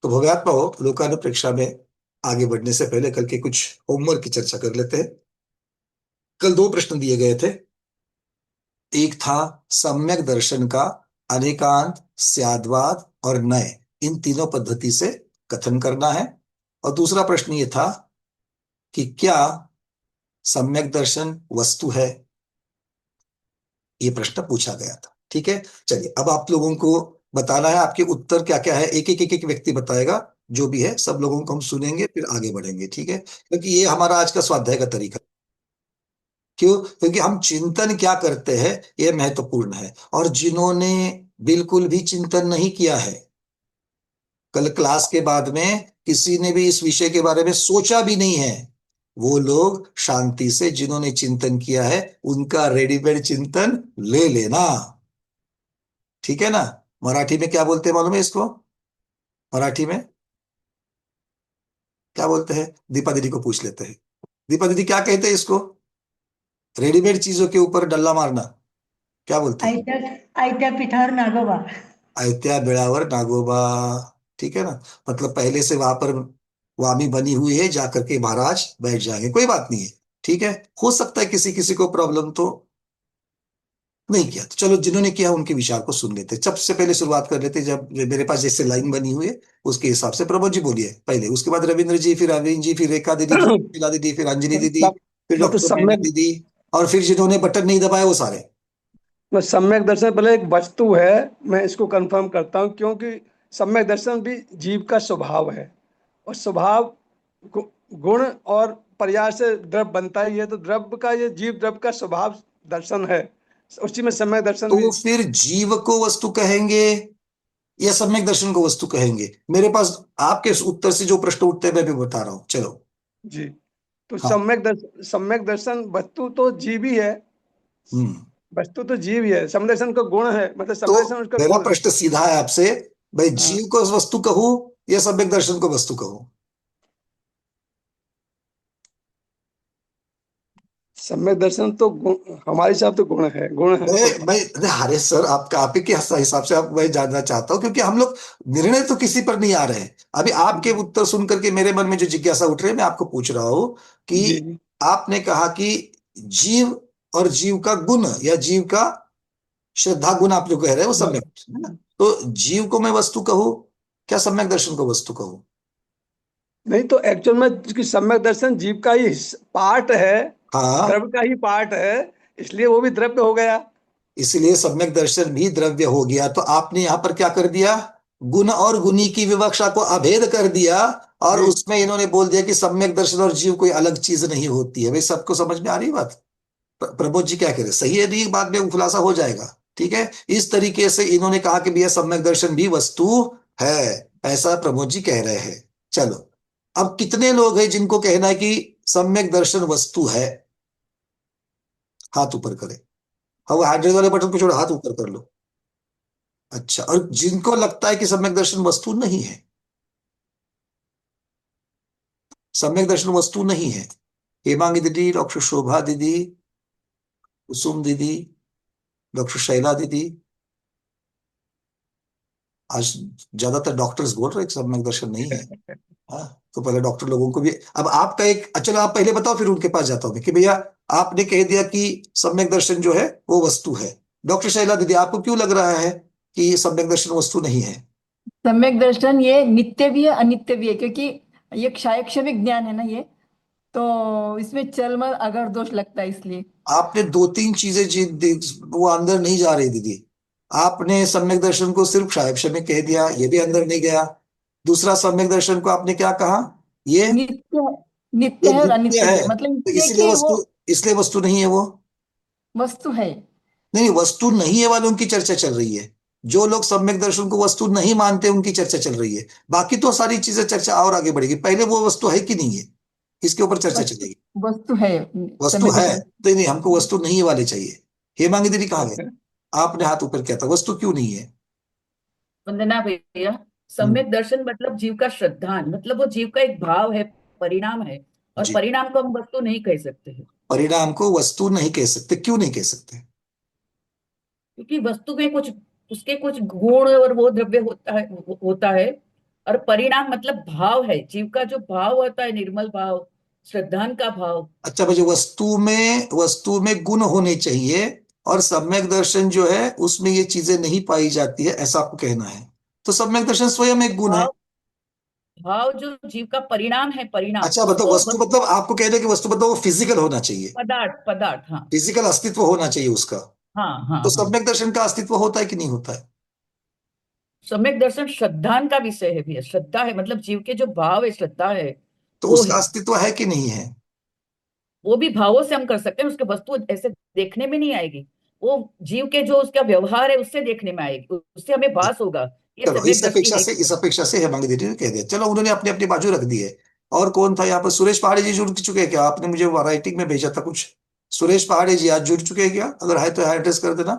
तो भव्यात्मा हो लोकानुप्रेक्षा में आगे बढ़ने से पहले कल के कुछ होमवर्क की चर्चा कर लेते हैं। कल दो प्रश्न दिए गए थे। एक था सम्यक दर्शन का अनेकांत, स्याद्वाद और नय, इन तीनों पद्धति से कथन करना है। और दूसरा प्रश्न ये था कि क्या सम्यक दर्शन वस्तु है। ये प्रश्न पूछा गया था। ठीक है, चलिए अब आप लोगों को बताना है आपके उत्तर क्या क्या है। एक एक एक एक व्यक्ति बताएगा, जो भी है सब लोगों को हम सुनेंगे फिर आगे बढ़ेंगे। ठीक है, क्योंकि ये हमारा आज का स्वाध्याय का तरीका। क्यों? क्योंकि हम चिंतन क्या करते हैं ये महत्वपूर्ण है। और जिन्होंने बिल्कुल भी चिंतन नहीं किया है, कल क्लास के बाद में किसी ने भी इस विषय के बारे में सोचा भी नहीं है, वो लोग शांति से, जिन्होंने चिंतन किया है उनका रेडीमेड चिंतन ले लेना। ठीक है ना? मराठी में क्या बोलते हैं मालूम है इसको? मराठी में क्या बोलते हैं? दीपा दीदी को पूछ लेते हैं। दीपा दीदी क्या कहते हैं इसको? रेडीमेड चीजों के ऊपर डल्ला मारना क्या बोलते हैं? आयत्या आयत्या पिठावर नागोबा. अयोध्या बेड़ावर नागोबा। ठीक है ना? मतलब पहले से वहां पर वामी बनी हुई है, जाकर के महाराज बैठ जाएंगे, कोई बात नहीं है। ठीक है, हो सकता है किसी किसी को प्रॉब्लम तो नहीं किया, तो चलो जिन्होंने किया उनके विचार को सुन लेते। सबसे पहले शुरुआत कर लेते, जब मेरे पास जैसे लाइन बनी हुई है उसके हिसाब से प्रमोद जी बोलिए पहले, उसके बाद रविंद्र जी, फिर अरविंद जी, फिर रेखा दीदी, फिर शीला दीदी, फिर अंजलि दीदी, मतलब फिर मतलब डॉक्टर मेघना सम्यक दीदी, और फिर जिन्होंने बटन नहीं दबाया वो सारे। सम्यक दर्शन पहले एक वस्तु है। मैं इसको कंफर्म करता हूँ, क्योंकि सम्यक दर्शन भी जीव का स्वभाव है। और स्वभाव गुण और प्रयास से द्रव्य बनता ही है, तो द्रव्य का, ये जीव द्रव्य का स्वभाव दर्शन है। उसी में सम्यक दर्शन भी। तो फिर जीव को वस्तु कहेंगे या सम्यक दर्शन को वस्तु कहेंगे? मेरे पास आपके उत्तर से जो प्रश्न उठते हैं मैं भी बता रहा हूं, चलो। जी। तो हाँ। सम्यक दर्शन वस्तु तो जीव ही है। हम्म। वस्तु तो जीव ही है, सम्यक दर्शन का गुण है, मतलब तो सम्यक दर्शन उसका मेरा गुण है। प्रश्न सीधा है आपसे, भाई हाँ। जीव को वस्तु कहूं या सम्यक दर्शन को वस्तु कहूं? सम्यक दर्शन तो हमारे हिसाब तो गुण है, गुण है मैं स्वभाव। मैं अरे हरे सर, आपका आप ही के हिसाब से आप, मैं जानना चाहता हूं क्योंकि हम लोग निर्णय तो किसी पर नहीं आ रहे हैं। अभी आपके उत्तर सुन करके मेरे मन में जो जिज्ञासा उठ रही है मैं आपको पूछ रहा हूं कि जी जी। आपने कहा कि जीव और जीव का गुण या जीव का श्रद्धा गुण आप जो कह रहे हैं वो सम्यक दर्शन है ना? तो जीव को मैं वस्तु कहूं क्या सम्यक दर्शन को वस्तु कहूं? नहीं तो एक्चुअल में कि सम्यक दर्शन जीव का ही पार्ट है, हाँ, द्रव्य का ही पार्ट है, इसलिए वो भी द्रव्य हो गया। इसलिए सम्यक दर्शन भी द्रव्य हो गया। तो आपने यहां पर क्या कर दिया? गुण और गुणी की विवक्षा को अभेद कर दिया, और जी। उसमें इन्होंने बोल दिया कि सम्यक दर्शन और जीव कोई अलग चीज नहीं होती है। भाई सबको समझ में आ रही है बात? प्रमोद जी क्या कह रहे हैं? सही है नहीं? बाद में खुलासा हो जाएगा। ठीक है, इस तरीके से इन्होंने कहा कि भैया सम्यक दर्शन भी वस्तु है, ऐसा प्रमोद जी कह रहे हैं। चलो, अब कितने लोग हैं जिनको कहना है कि सम्यक दर्शन वस्तु है? हाथ ऊपर करें। हाँ, वो हैंड रेज वाले बटन को छोड़ो, हाथ ऊपर कर लो। अच्छा, और जिनको लगता है कि सम्यक दर्शन वस्तु नहीं है? सम्यक दर्शन वस्तु नहीं है, हेमांगी दीदी, डॉक्टर शोभा दीदी, कुसुम दीदी, डॉक्टर शैला दीदी, आज ज्यादातर डॉक्टर्स बोल रहे हैं कि सम्यक दर्शन नहीं है। हाँ, तो पहले डॉक्टर लोगों को भी, अब आपका एक, चलो आप पहले बताओ फिर उनके पास जाता हूँ मैं कि भैया आपने कह दिया कि सम्यक दर्शन जो है वो वस्तु है। डॉक्टर शैला दीदी, आपको क्यों लग रहा है कि सम्यक दर्शन वस्तु नहीं है? सम्यक दर्शन ये नित्य भी है अनित्य भी है, क्योंकि ये क्षायक्षमिक ज्ञान है ना ये, तो इसमें चलमल अगर दोष लगता है इसलिए। आपने दो तीन चीजें वो अंदर नहीं जा रही दीदी। आपने सम्यक दर्शन को सिर्फ क्षायक्ष में कह दिया, ये भी अंदर नहीं गया। दूसरा, सम्यक दर्शन को आपने क्या कहा? ये नित्य ये नित्य है और नित्य अनित्य भी है, है, मतलब तो इसलिए इसलिए कि वो वस्तु, इसलिए वस्तु नहीं है वो। वस्तु है। नहीं, वस्तु नहीं है वालों की चर्चा चल रही है। जो लोग सम्यक दर्शन को वस्तु नहीं मानते उनकी चर्चा चल रही है। बाकी तो सारी चीजें, चर्चा और आगे बढ़ेगी, पहले वो वस्तु है कि नहीं है इसके ऊपर चर्चा वस्तु चलेगी। वस्तु है। वस्तु सम्यक है दर्शन। तो नहीं, हमको वस्तु नहीं है वाले चाहिए। हेमांगी दीदी कहाँ गए? आपने हाथ ऊपर किया था, वस्तु क्यों नहीं है? वंदना भैया, हम्म, सम्यक दर्शन मतलब जीव का श्रद्धान, मतलब वो जीव का एक भाव है, परिणाम है। और जी। परिणाम को हम वस्तु नहीं कह सकते हैं, परिणाम को वस्तु नहीं कह सकते, क्यों नहीं कह सकते? क्योंकि वस्तु में कुछ, उसके कुछ गुण और वो द्रव्य होता है, होता है। और परिणाम मतलब भाव है, जीव का जो भाव होता है, निर्मल भाव, श्रद्धान का भाव। अच्छा मुझे वस्तु में गुण होने चाहिए और सम्यक दर्शन जो है उसमें ये चीजें नहीं पाई जाती है, ऐसा आपको कहना है। तो सम्यक दर्शन स्वयं एक गुण है। भाव, भाव जो जीव का परिणाम है, परिणाम, अच्छा मतलब उसको वस्तु मतलब आपको कहने की वस्तु मतलब वो फिजिकल होना चाहिए, पदार्थ, पदार्थ, हाँ। फिजिकल अस्तित्व होना चाहिए उसका। हाँ, हाँ, तो हाँ। सम्यक दर्शन का अस्तित्व होता है कि नहीं होता है? सम्यक दर्शन श्रद्धान का विषय है भैया, श्रद्धा है, मतलब जीव के जो भाव है, श्रद्धा है, तो वो उसका है। अस्तित्व है कि नहीं है? वो भी भावों से हम कर सकते हैं, उसके वस्तु ऐसे देखने में नहीं आएगी। वो जीव के जो उसका व्यवहार है उससे देखने में आएगी, उससे हमें भास होगा, ये चलो सम्यक दृष्टि है इस केवल। अपेक्षा से हेमांगी दीदी ने कह दिया, चलो उन्होंने अपनी अपनी बाजू रख दी है। और कौन था यहाँ पर? सुरेश पहाड़ी जी जुड़ चुके हैं क्या? आपने मुझे राइटिंग में भेजा था कुछ। सुरेश पहाड़ी जी आज जुड़ चुके हैं क्या? अगर है तो यहाँ एड्रेस कर देना।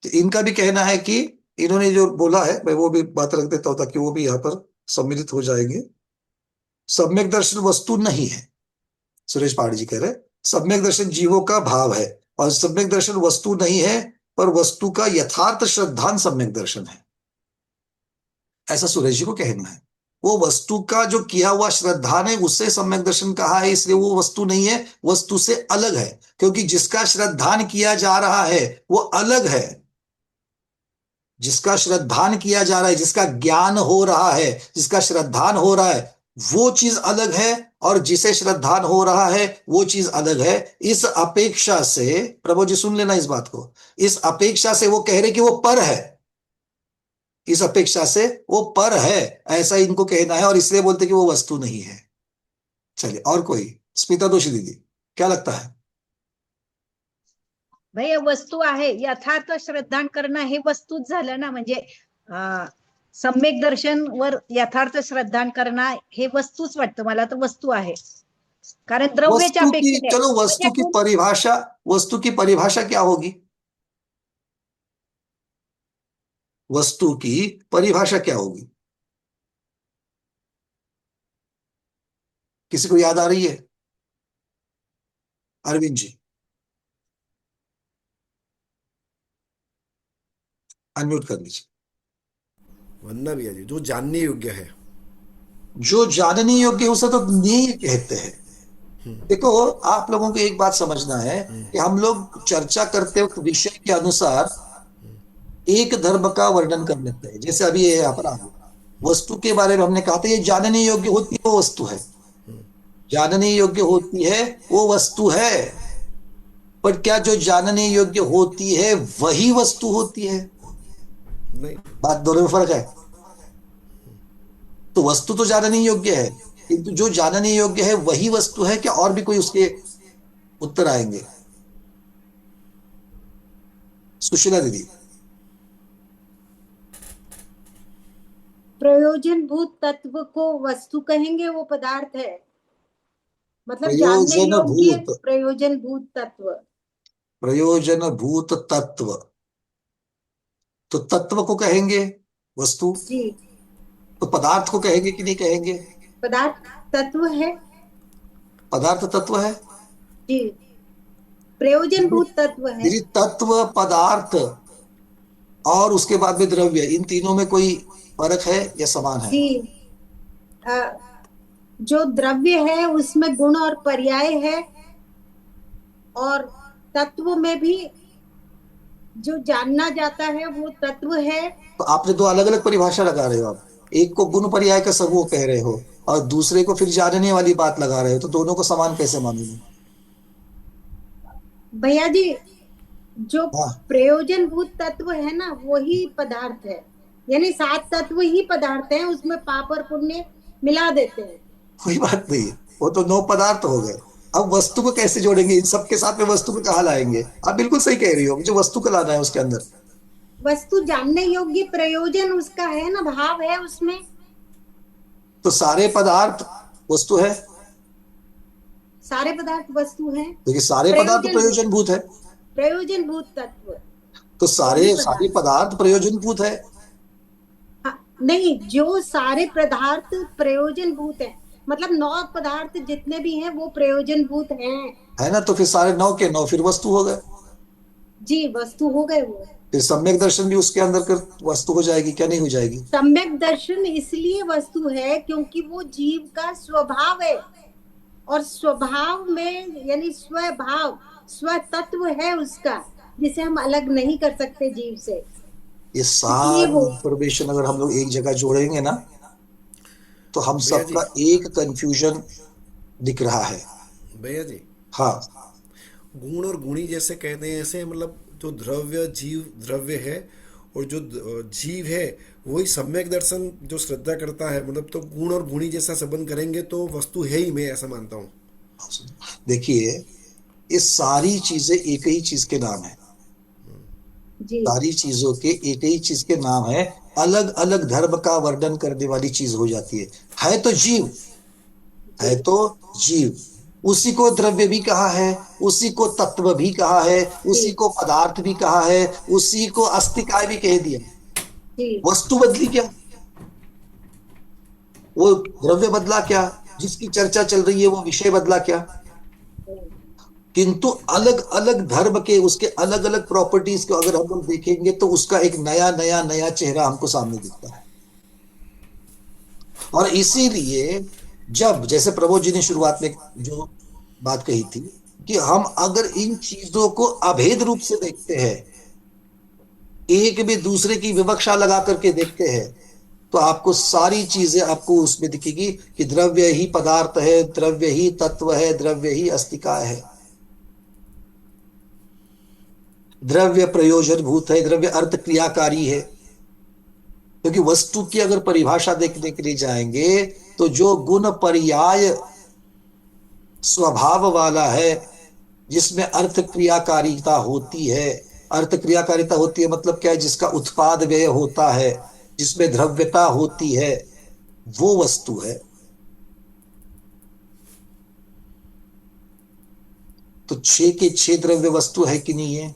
तो इनका भी कहना है कि इन्होंने जो बोला है मैं वो भी बात रख देता हूँ ताकि वो भी यहाँ पर सम्मिलित हो जाएंगे। सम्यक दर्शन वस्तु नहीं है, सुरेश पहाड़ी जी कह रहे हैं। सम्यक दर्शन जीवों का भाव है और सम्यक दर्शन वस्तु नहीं है, पर वस्तु का यथार्थ श्रद्धान सम्यक दर्शन है, ऐसा सुरेश जी को कहना है। वो वस्तु का जो किया हुआ श्रद्धान है उससे सम्यक दर्शन कहा है, इसलिए वो वस्तु नहीं है, वस्तु से अलग है। क्योंकि जिसका श्रद्धान किया जा रहा है वो अलग है, जिसका श्रद्धान किया जा रहा है, जिसका ज्ञान हो रहा है, जिसका श्रद्धान हो रहा है, वो चीज अलग है और जिसे श्रद्धान हो रहा है वो चीज अलग है। इस अपेक्षा से, प्रभु जी सुन लेना इस बात को, इस अपेक्षा से वो कह रहे कि वो पर है, इस अपेक्षा से वो पर है, ऐसा इनको कहना है और इसलिए बोलते कि वो वस्तु नहीं है। चलिए और कोई? स्मिता दोषी दीदी क्या लगता है? भैया वस्तू आहे, यथार्थ श्रद्धान करणं हे वस्तूच झालं ना, म्हणजे सम्यक दर्शन वर यथार्थ श्रद्धान करणं हे वस्तूच वाटतं मला, तर वस्तू आहे, कारण द्रव्याच्या वस्तु की, अपेक्षेने चलो म्हणजे वस्तु की परिभाषा क्या होगी? वस्तु की परिभाषा क्या होगी? किसी को याद आ रही है? अरविंद जी अनम्यूट कर लीजिए। वरना भैया जी जो जानने योग्य है। जो जानने योग्य है उसे तो ज्ञेय कहते हैं। देखो आप लोगों को एक बात समझना है कि हम लोग चर्चा करते वक्त विषय के अनुसार एक धर्म का वर्णन कर लेते हैं। जैसे अभी ये यहाँ पर आ गया, वस्तु के बारे में हमने कहा था ये जानने योग्य होती है वो वस्तु है, जानने योग्य होती है वो वस्तु है। पर क्या जो जानने योग्य होती है वही वस्तु होती है? नहीं, बात दोनों में फर्क है। तो वस्तु तो जानने योग्य है, किंतु जो जानने योग्य है वही वस्तु है क्या? और भी कोई उसके उत्तर आएंगे? सुशीला दीदी। प्रयोजनभूत तत्व को वस्तु कहेंगे, वो पदार्थ है, मतलब जानने योग्य प्रयोजनभूत तत्व। प्रयोजनभूत तत्व, तो तत्व को कहेंगे वस्तु, जी, तो पदार्थ को कहेंगे कि नहीं कहेंगे? पदार्थ तत्व है पदार्थ तत्व है जी, प्रयोजनभूत तत्व है दीदी। तत्व, पदार्थ और उसके बाद में द्रव्य, इन तीनों में कोई फर्क है या समान है? जी। जो द्रव्य है उसमें गुण और पर्याय है, और तत्व में भी जो जानना जाता है वो तत्व है। तो आपने दो अलग अलग परिभाषा लगा रहे हो। आप एक को गुण पर्याय का समूह कह रहे हो और दूसरे को फिर जानने वाली बात लगा रहे हो, तो दोनों को समान कैसे मानोगे? भैया जी, जो हाँ प्रयोजनभूत तत्व है ना वही पदार्थ है, यानी 7 तत्व ही पदार्थ है, उसमें पाप और पुण्य मिला देते हैं। कोई बात नहीं, वो तो 9 पदार्थ हो गए। अब वस्तु को कैसे जोड़ेंगे? इन सबके साथ में वस्तु को कहाँ लाएंगे? आप बिल्कुल सही कह रही हो, मुझे वस्तु को लाना है उसके अंदर। वस्तु जानने योग्य प्रयोजन उसका है ना, भाव है उसमें। तो सारे पदार्थ वस्तु है? सारे पदार्थ वस्तु हैं, देखिए सारे पदार्थ प्रयोजनभूत है, प्रयोजनभूत तत्व। तो सारे पदार्थ प्रयोजनभूत है। हाँ, नहीं, जो सारे पदार्थ प्रयोजनभूत है, मतलब 9 पदार्थ जितने भी हैं वो प्रयोजनभूत हैं, है ना? तो फिर सारे 9 के 9 फिर वस्तु हो गए। जी, वस्तु हो गए वो। फिर सम्यक दर्शन भी उसके अंदर कर वस्तु हो जाएगी, क्या नहीं हो जाएगी? सम्यक दर्शन इसलिए वस्तु है क्योंकि वो जीव का स्वभाव है, और स्वभाव में यानी स्वभाव स्वतत्व है उसका, जिसे हम अलग नहीं कर सकते जीव से, ये इसलिए सारी वो। इंफॉर्मेशन अगर हम लोग एक जगह जोड़ेंगे ना, तो हम भैया जी, सबका एक कंफ्यूजन दिख रहा है। भैया जी, हाँ, गुण और गुणी जैसे कहते हैं, ऐसे मतलब जो द्रव्य जीव द्रव्य है, और जो जीव है वही सम्यक दर्शन जो श्रद्धा करता है, मतलब तो गुण और गुणी जैसा संबंध करेंगे तो वस्तु है ही, मैं ऐसा मानता हूँ। देखिए, ये सारी चीजें एक ही चीज के नाम है। जी सारी चीजों के एक ही चीज के नाम है, अलग अलग धर्म का वर्णन करने वाली चीज हो जाती है तो जीव, जी है तो जीव। उसी को द्रव्य भी कहा है, उसी को तत्व भी कहा है, जी उसी को पदार्थ भी कहा है, उसी को अस्तिकाय भी कह दिया। जी वस्तु बदली क्या? वो द्रव्य बदला क्या? जिसकी चर्चा चल रही है वो विषय बदला क्या? किंतु अलग अलग धर्म के उसके अलग अलग प्रॉपर्टीज को अगर हम लोग देखेंगे तो उसका एक नया नया नया चेहरा हमको सामने दिखता है। और इसीलिए जब जैसे प्रभु जी ने शुरुआत में जो बात कही थी कि हम अगर इन चीजों को अभेद रूप से देखते हैं, एक भी दूसरे की विवक्षा लगा करके देखते हैं, तो आपको सारी चीजें आपको उसमें दिखेगी कि द्रव्य ही पदार्थ है, द्रव्य ही तत्व है, द्रव्य ही अस्तिकाय है। द्रव्य प्रयोजन भूत है, द्रव्य अर्थ क्रियाकारी है। क्योंकि वस्तु की अगर परिभाषा देखने के लिए जाएंगे तो जो गुण पर्याय स्वभाव वाला है, जिसमें अर्थ क्रियाकारिता होती है, अर्थ क्रियाकारिता होती है मतलब क्या है? जिसका उत्पाद व्यय होता है, जिसमें द्रव्यता होती है, वो वस्तु है। तो छह के छह द्रव्य वस्तु है कि नहीं है?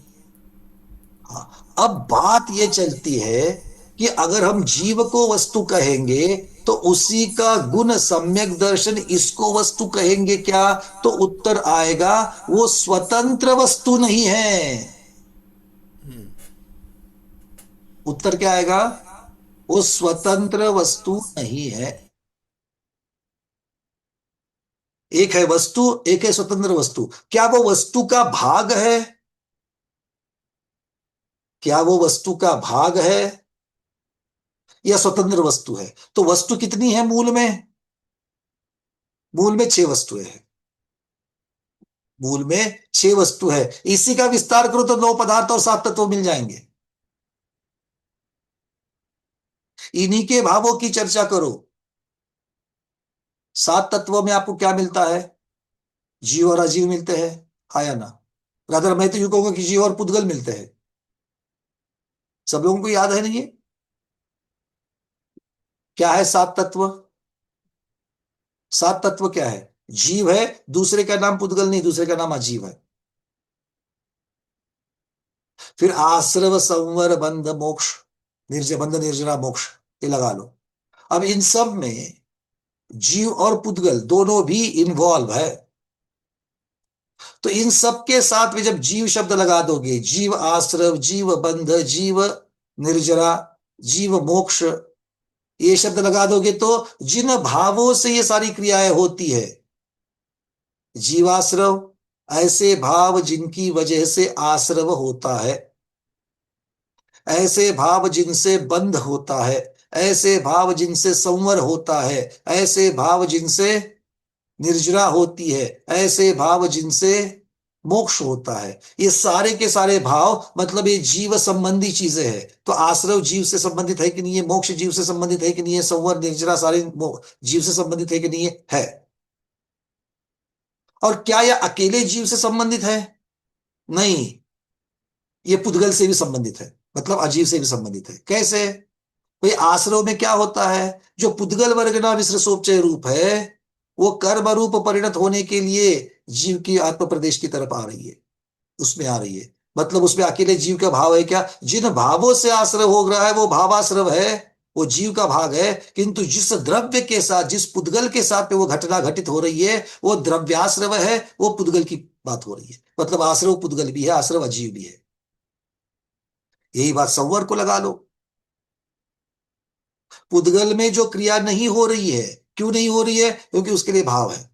हाँ, अब बात ये चलती है कि अगर हम जीव को वस्तु कहेंगे तो उसी का गुण सम्यक दर्शन इसको वस्तु कहेंगे क्या? तो उत्तर आएगा वो स्वतंत्र वस्तु नहीं है। उत्तर क्या आएगा? वो स्वतंत्र वस्तु नहीं है। एक है वस्तु, एक है स्वतंत्र वस्तु। क्या वो वस्तु का भाग है? क्या वो वस्तु का भाग है या स्वतंत्र वस्तु है? तो वस्तु कितनी है मूल में? मूल में छह वस्तुएं हैं। मूल में छह वस्तु है। इसी का विस्तार करो तो नौ पदार्थ और सात तत्व मिल जाएंगे। इन्हीं के भावों की चर्चा करो। सात तत्वों में आपको क्या मिलता है? जीव और अजीव मिलते हैं, हाँ या ना? रादर मैं तो यूं कहूंगा कि जीव और पुद्गल मिलते हैं। सब लोगों को याद है नहीं ये? क्या है सात तत्व? सात तत्व क्या है? जीव है, दूसरे का नाम पुद्गल नहीं, दूसरे का नाम अजीव है। फिर आश्रव संवर बंध मोक्ष, बंध निर्जरा मोक्ष, ये लगा लो। अब इन सब में जीव और पुद्गल दोनों भी इन्वॉल्व है। तो इन सब के साथ में जब जीव शब्द लगा दोगे, जीव आश्रव, जीव बंध, जीव निर्जरा, जीव मोक्ष, ये शब्द लगा दोगे तो जिन भावों से ये सारी क्रियाएं होती है, जीवाश्रव, ऐसे भाव जिनकी वजह से आश्रव होता है, ऐसे भाव जिनसे बंध होता है, ऐसे भाव जिनसे संवर होता है, ऐसे भाव जिनसे निर्जरा होती है, ऐसे भाव जिनसे मोक्ष होता है। ये सारे के सारे भाव मतलब ये जीव संबंधी चीजें हैं। तो आश्रव जीव से संबंधित है कि नहीं है? मोक्ष जीव से संबंधित है कि नहीं है? संवर निर्जरा सारे जीव से संबंधित है कि नहीं है? और क्या यह अकेले जीव से संबंधित है? नहीं, ये पुद्गल से भी संबंधित है, मतलब अजीव से भी संबंधित है। कैसे? भाई आश्रव में क्या होता है? जो पुद्गल वर्गना विसृसोपचय रूप है, वो कर्म रूप परिणत होने के लिए जीव की आत्म प्रदेश की तरफ आ रही है, उसमें आ रही है। मतलब उसमें अकेले जीव का भाव है क्या? जिन भावों से आश्रव हो रहा है वो भावाश्रव है, वो जीव का भाग है। किंतु जिस द्रव्य के साथ, जिस पुद्गल के साथ में वो घटना घटित हो रही है, वो द्रव्याश्रव है, वो पुद्गल की बात हो रही है। मतलब आश्रव पुद्गल भी है, आश्रव अजीव भी है। यही बात संवर को लगा लो। पुद्गल में जो क्रिया नहीं हो रही है, क्यों नहीं हो रही है? क्योंकि उसके लिए भाव है।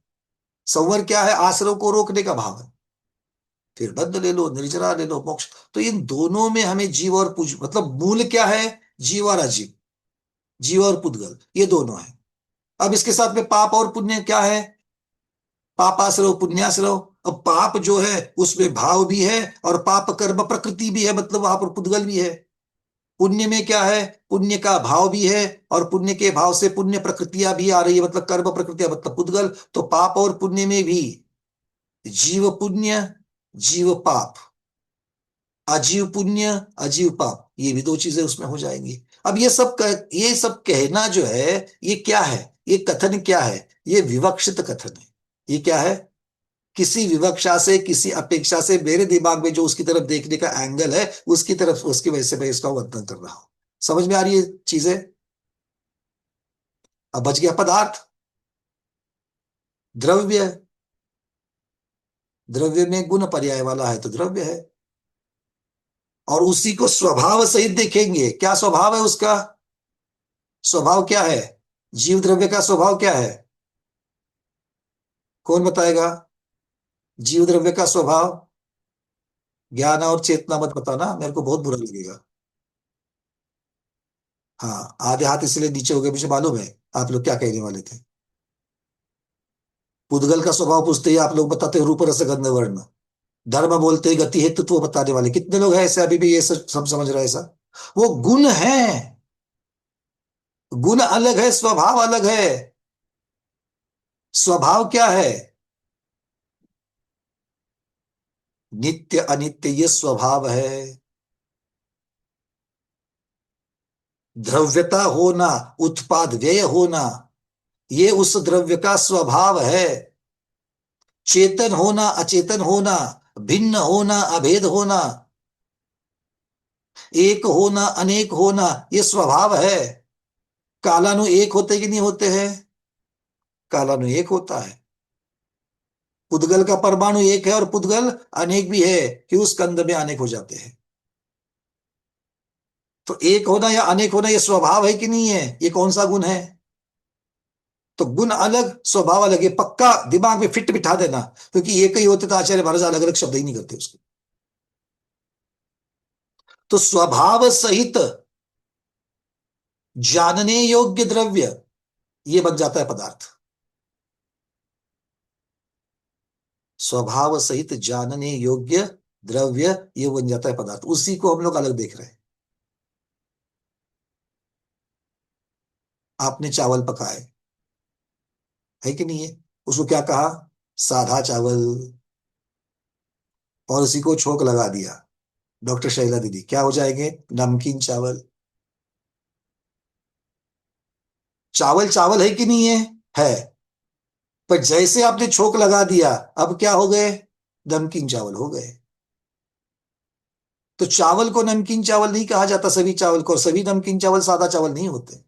संवर क्या है? आश्रव को रोकने का भाव है। फिर बद्ध ले लो, निर्जरा ले लो, मोक्ष। तो इन दोनों में हमें जीव और पूज, मतलब मूल क्या है? जीव और अजीव, जीव और पुद्गल, ये दोनों है। अब इसके साथ में पाप और पुण्य क्या है? पापाश्रव पुण्याश्रव। अब पाप जो है उसमें भाव भी है और पाप कर्म प्रकृति भी है, मतलब वहां पर पुद्गल भी है। पुण्य में क्या है? पुण्य का भाव भी है और पुण्य के भाव से पुण्य प्रकृतियां भी आ रही है, मतलब कर्म प्रकृतियां, मतलब पुद्गल। तो पाप और पुण्य में भी जीव पुण्य, जीव पाप, अजीव पुण्य, अजीव पाप, ये भी दो चीजें उसमें हो जाएंगी। अब ये सब कहना जो है, ये क्या है? ये कथन क्या है? ये विवक्षित कथन है। ये क्या है? किसी विवक्षा से, किसी अपेक्षा से, मेरे दिमाग में जो उसकी तरफ देखने का एंगल है, उसकी तरफ, उसकी वजह से मैं इसका वर्णन कर रहा हूं। समझ में आ रही है चीजें? अब बच गया पदार्थ। द्रव्य, द्रव्य में गुण पर्याय वाला है तो द्रव्य है। और उसी को स्वभाव सहित देखेंगे। क्या स्वभाव है उसका? स्वभाव क्या है? जीव द्रव्य का स्वभाव क्या है? कौन बताएगा? जीव द्रव्य का स्वभाव, ज्ञान और चेतना मत बताना, मेरे को बहुत बुरा लगेगा। हाँ, आधे हाथ इसलिए नीचे हो गए, मुझे मालूम है आप लोग क्या कहने वाले थे। पुद्गल का स्वभाव पूछते ही आप लोग बताते हो रूप रस गंध वर्ण। धर्म बोलते ही गति हेतुत्व बताने वाले कितने लोग हैं ऐसे? अभी भी ये सब समझ रहे हैं ऐसा? वो गुण है, गुण अलग है, स्वभाव अलग है। स्वभाव क्या है? नित्य अनित्य, ये स्वभाव है। द्रव्यता होना, उत्पाद व्यय होना, ये उस द्रव्य का स्वभाव है। चेतन होना, अचेतन होना, भिन्न होना, अभेद होना, एक होना, अनेक होना, ये स्वभाव है। कालानु एक होते कि नहीं होते हैं? कालानु एक होता है। पुद्गल का परमाणु एक है और पुद्गल अनेक भी है कि उस स्कंद में अनेक हो जाते हैं। तो एक होना या अनेक होना ये स्वभाव है कि नहीं है? ये कौन सा गुण है? तो गुण अलग, स्वभाव अलग, ये पक्का दिमाग में फिट बिठा देना, क्योंकि एक ही होते तो आचार्य महाराज अलग अलग शब्द ही नहीं करते उसके। तो स्वभाव सहित जानने योग्य द्रव्य, ये बन जाता है पदार्थ। स्वभाव सहित जानने योग्य द्रव्य, ये बन जाता है पदार्थ। उसी को हम लोग अलग देख रहे हैं। आपने चावल पकाए, है कि नहीं है? उसको क्या कहा? साधा चावल। और उसी को छोंक लगा दिया डॉक्टर शैला दीदी, क्या हो जाएंगे? नमकीन चावल। चावल चावल है कि नहीं है? है। पर जैसे आपने छोंक लगा दिया, अब क्या हो गए? नमकीन चावल हो गए। तो चावल को नमकीन चावल नहीं कहा जाता, सभी चावल को, और सभी नमकीन चावल सादा चावल नहीं होते।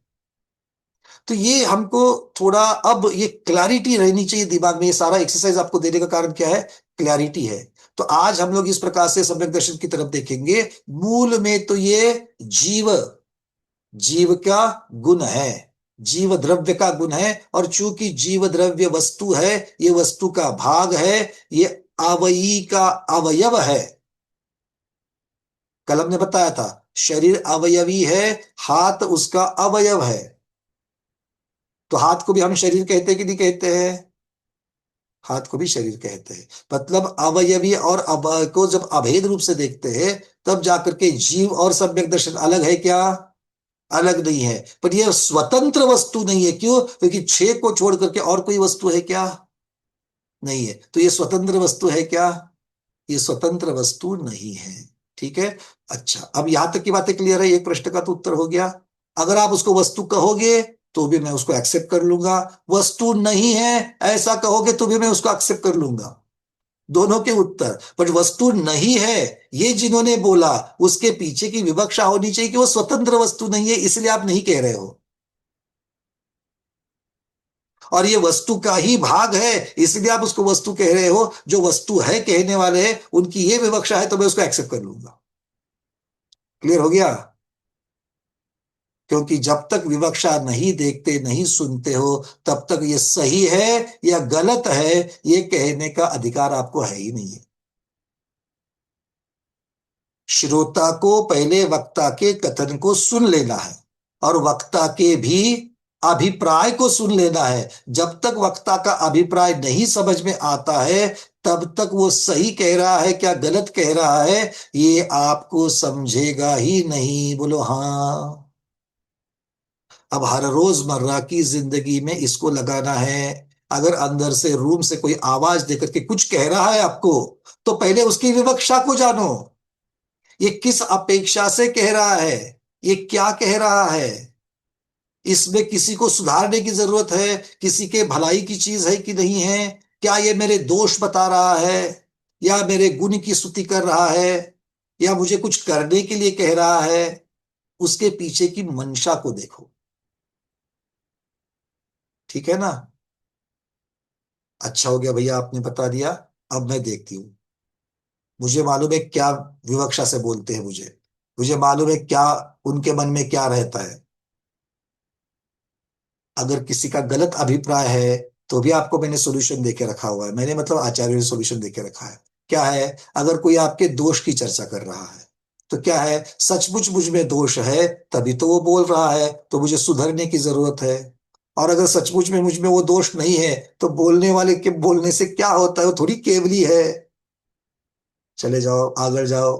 तो ये हमको थोड़ा अब ये क्लैरिटी रहनी चाहिए दिमाग में। ये सारा एक्सरसाइज आपको देने का कारण क्या है? क्लैरिटी है। तो आज हम लोग इस प्रकार से सम्यक दर्शन की तरफ देखेंगे। मूल में तो ये जीव, जीव का गुण है, जीव द्रव्य का गुण है। और चूंकि जीव द्रव्य वस्तु है, ये वस्तु का भाग है, ये अवयी का अवयव है। कल हमने बताया था शरीर अवयवी है, हाथ उसका अवयव है। तो हाथ को भी हम शरीर कहते हैं कि नहीं कहते हैं? हाथ को भी शरीर कहते हैं। मतलब अवयवी और अवयव को जब अभेद रूप से देखते हैं, तब जाकर के जीव और सम्यक दर्शन अलग है क्या? अलग नहीं है। पर यह स्वतंत्र वस्तु नहीं है। क्यों? क्योंकि छह को छोड़ करके और कोई वस्तु है क्या? नहीं है। तो ये स्वतंत्र वस्तु है क्या? ये स्वतंत्र वस्तु नहीं है। ठीक है। अच्छा, अब यहां तक की बातें क्लियर है? एक प्रश्न का तो उत्तर हो गया। अगर आप उसको वस्तु कहोगे तो भी मैं उसको एक्सेप्ट कर लूंगा, वस्तु नहीं है ऐसा कहोगे तो भी मैं उसको एक्सेप्ट कर लूंगा। दोनों के उत्तर। पर वस्तु नहीं है ये जिन्होंने बोला, उसके पीछे की विवक्षा होनी चाहिए कि वो स्वतंत्र वस्तु नहीं है, इसलिए आप नहीं कह रहे हो। और ये वस्तु का ही भाग है, इसलिए आप उसको वस्तु कह रहे हो। जो वस्तु है कहने वाले हैं, उनकी ये विवक्षा है तो मैं उसको एक्सेप्ट कर लूंगा। क्लियर हो गया? क्योंकि जब तक विवक्षा नहीं देखते, नहीं सुनते हो, तब तक ये सही है या गलत है ये कहने का अधिकार आपको है ही नहीं है। श्रोता को पहले वक्ता के कथन को सुन लेना है और वक्ता के भी अभिप्राय को सुन लेना है। जब तक वक्ता का अभिप्राय नहीं समझ में आता है, तब तक वो सही कह रहा है क्या गलत कह रहा है ये आपको समझेगा ही नहीं। बोलो हाँ। अब हर रोजमर्रा की जिंदगी में इसको लगाना है। अगर अंदर से रूम से कोई आवाज देकर के कुछ कह रहा है आपको, तो पहले उसकी विवक्षा को जानो। ये किस अपेक्षा से कह रहा है, ये क्या कह रहा है, इसमें किसी को सुधारने की जरूरत है, किसी के भलाई की चीज है कि नहीं है, क्या ये मेरे दोष बता रहा है या मेरे गुण की स्तुति कर रहा है या मुझे कुछ करने के लिए कह रहा है। उसके पीछे की मंशा को देखो। ठीक है ना? अच्छा हो गया भैया आपने बता दिया। अब मैं देखती हूँ, मुझे मालूम है क्या विवक्षा से बोलते हैं, मुझे मुझे मालूम है क्या उनके मन में क्या रहता है। अगर किसी का गलत अभिप्राय है तो भी आपको मैंने सॉल्यूशन देके रखा हुआ है। मैंने मतलब आचार्य ने सॉल्यूशन देके रखा है। क्या है? अगर कोई आपके दोष की चर्चा कर रहा है तो क्या है, सचमुच मुझ में दोष है तभी तो वो बोल रहा है, तो मुझे सुधरने की जरूरत है। और अगर सचमुच में मुझ में वो दोष नहीं है तो बोलने वाले के बोलने से क्या होता है, वो थोड़ी केवली है। चले जाओ, आगे जाओ।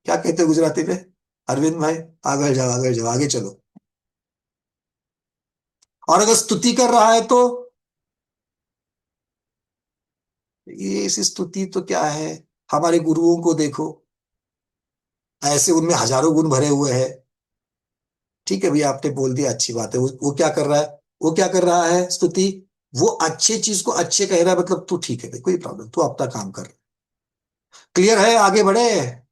क्या कहते हैं गुजराती में अरविंद भाई? आगे जाओ, आगे जाओ, आगे चलो। और अगर स्तुति कर रहा है तो ये इस स्तुति तो क्या है, हमारे गुरुओं को देखो, ऐसे उनमें हजारों गुण भरे हुए हैं। ठीक है भैया आपने बोल दिया, अच्छी बात है। वो क्या कर रहा है, वो क्या कर रहा है स्तुति, वो अच्छे चीज को अच्छे कह रहा है, मतलब तू ठीक है भाई, कोई प्रॉब्लम, तू अपना काम कर। क्लियर है? आगे बढ़े।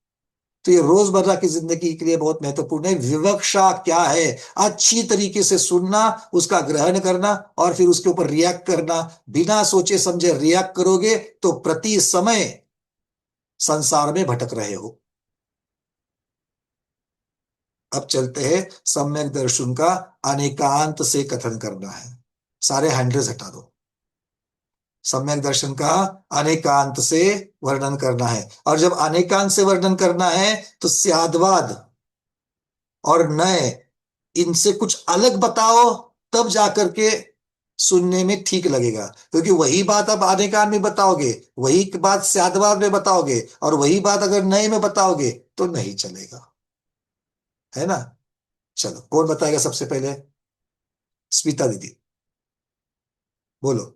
तो ये रोजमर्रा की जिंदगी के लिए बहुत महत्वपूर्ण है। विवक्षा क्या है? अच्छी तरीके से सुनना, उसका ग्रहण करना और फिर उसके ऊपर रिएक्ट करना। बिना सोचे समझे रिएक्ट करोगे तो प्रति समय संसार में भटक रहे हो। अब चलते हैं, सम्यक दर्शन का अनेकांत से कथन करना है। सारे हैंडल्स हटा दो। सम्यक दर्शन का अनेकांत से वर्णन करना है, और जब अनेकांत से वर्णन करना है तो स्याद्वाद और नए, इनसे कुछ अलग बताओ, तब जाकर के सुनने में ठीक लगेगा। क्योंकि वही बात आप आनेकांत में बताओगे, वही बात स्याद्वाद में बताओगे, और वही बात अगर नए में बताओगे तो नहीं चलेगा। है ना? चलो, कौन बताएगा सबसे पहले? स्मिता दीदी बोलो।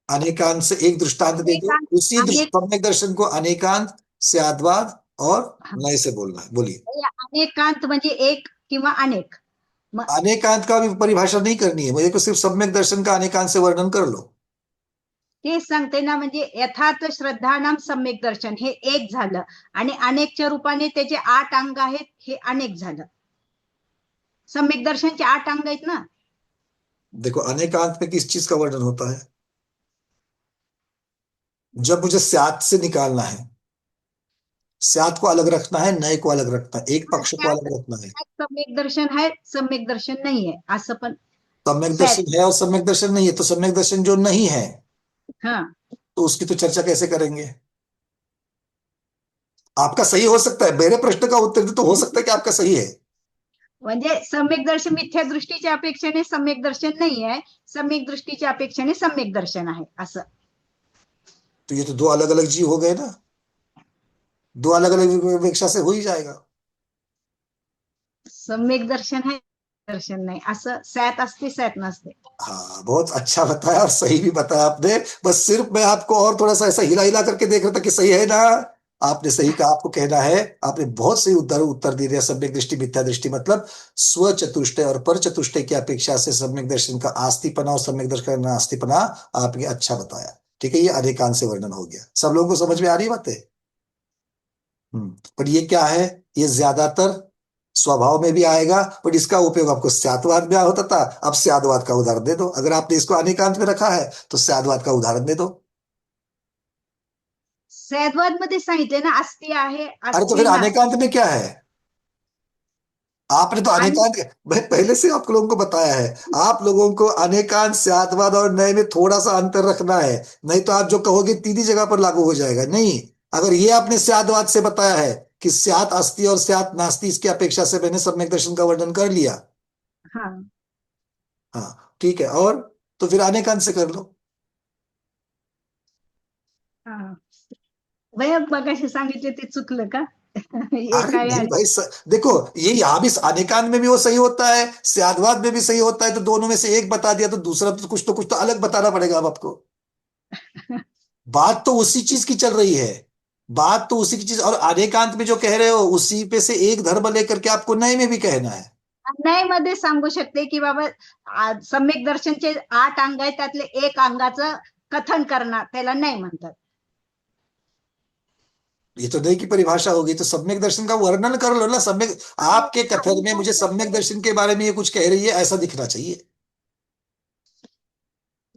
अनेकांत से एक दृष्टांत दे दो, अनेकांत उसी अनेक सम्यक दर्शन को अनेकांत से आद्वाद और हा, नए से बोलना है। बोलिए। अनेकांत म्हणजे एक किंवा अनेक. मग अनेकांत का भी परिभाषा नहीं करनी है मुझे, को सिर्फ सम्यक दर्शन का अनेकांत से वर्णन कर लो। ते सांगते ना, म्हणजे यथार्थ श्रद्धानाम सम्यक दर्शन हे एक झालं आणि अनेकच्या रूपाने त्याचे 8 अंग आहेत, हे अनेक झालं. सम्यक दर्शनचे 8 अंग आहेत ना. देखो, अनेकांत में किस चीज का वर्णन होता है? जब मुझे स्यात से निकालना है, स्यात को अलग रखना है, नए को अलग रखना है, एक पक्ष को अलग रखना है। सम्यक दर्शन आहे, सम्यक दर्शन नाहीये असं पण. सम्यक सॅट. दर्शन है और सम्यक दर्शन नहीं है, तो सम्यक दर्शन जो नहीं है हा, तो उसकी तो चर्चा कैसे करेंगे? आपका सही हो सकता है, मेरे प्रश्न का उत्तर दे तो हो सकता है कि आपका सही है। म्हणजे सम्यक दर्शन मिथ्या दृष्टीच्या अपेक्षेने सम्यक दर्शन नाही आहे, सम्यक दृष्टीच्या अपेक्षेने सम्यक दर्शन आहे असं. तो ये तो दो अलग अलग जीव हो गए ना, दो अलग अलग विवेक्षा से हो ही जाएगा। सम्यक दर्शन आहे, दर्शन नाही असं. सॅट असते, सॅट नसते. हाँ, बहुत अच्छा बताया और सही भी बताया आपने। बस सिर्फ मैं आपको और थोड़ा सा ऐसा हिला हिला करके देख रहा था कि सही है ना। आपने सही कहा, आपको कहना है, आपने बहुत सही उत्तर उत्तर दे दिया। सम्यक दृष्टि मिथ्या दृष्टि मतलब स्व चतुष्टय और पर चतुष्टय की अपेक्षा से सम्यक दर्शन का आस्तिपना और सम्यक दर्शन का नास्तिपना आपने अच्छा बताया। ठीक है, ये अनेकांत से वर्णन हो गया। सब लोगों को समझ में आ रही बात है? पर ये क्या है, ये ज्यादातर स्वभाव में भी आएगा, पर इसका उपयोग आपको स्याद्वाद में होता था, अब स्याद्वाद का उदाहरण दे दो। अगर आपने इसको अनेकांत में रखा है तो स्याद्वाद का उदाहरण दे दो। सैद्वाद मध्ये सांगितले ना, अस्ति आहे, अरे तो अस्ति फिर ना. अनेकांत में क्या है? आपने तो अनेकांत, मैं पहले से आप लोगों को बताया है, आप लोगों को अनेकांत, स्यादवाद और नए में थोड़ा सा अंतर रखना है, नहीं तो आप जो कहोगे तीन ही जगह पर लागू हो जाएगा। नहीं, अगर ये आपने स्यादवाद से बताया है कि स्यात् अस्ति और स्यात् नास्ति, इसकी अपेक्षा से मैंने सम्यक दर्शन का वर्णन कर लिया। हाँ हाँ ठीक है, और तो फिर अनेकांत से कर लो। हाँ, वय मगाशी सांगितले ते चुकलं का? अरे एका या नहीं भाई, देखो ये यहाँ भी अनेकांत में भी वो सही होता है, स्याद्वाद में भी सही होता है, तो दोनों में से एक बता दिया तो दूसरा तो कुछ तो अलग बताना पड़ेगा अब आपको। बात तो उसी चीज की चल रही है, बात तो उसी की चीज, और अनेकांत में जो कह रहे हो उसी पे से एक धर्म लेकर के आपको नए में भी कहना है। नाही मध्ये सांगू शकते की बाबा सम्यक दर्शनचे 8 अंग आहेत, त्यातले एक अंगाचं कथन करणार त्याला नाही म्हणतात. ये तो नई की परिभाषा होगी, तो सम्यक दर्शन का वर्णन कर लो ना। सम्यक, आपके कथन में मुझे सम्यक दर्शन के बारे में ये कुछ कह रही है ऐसा दिखना चाहिए।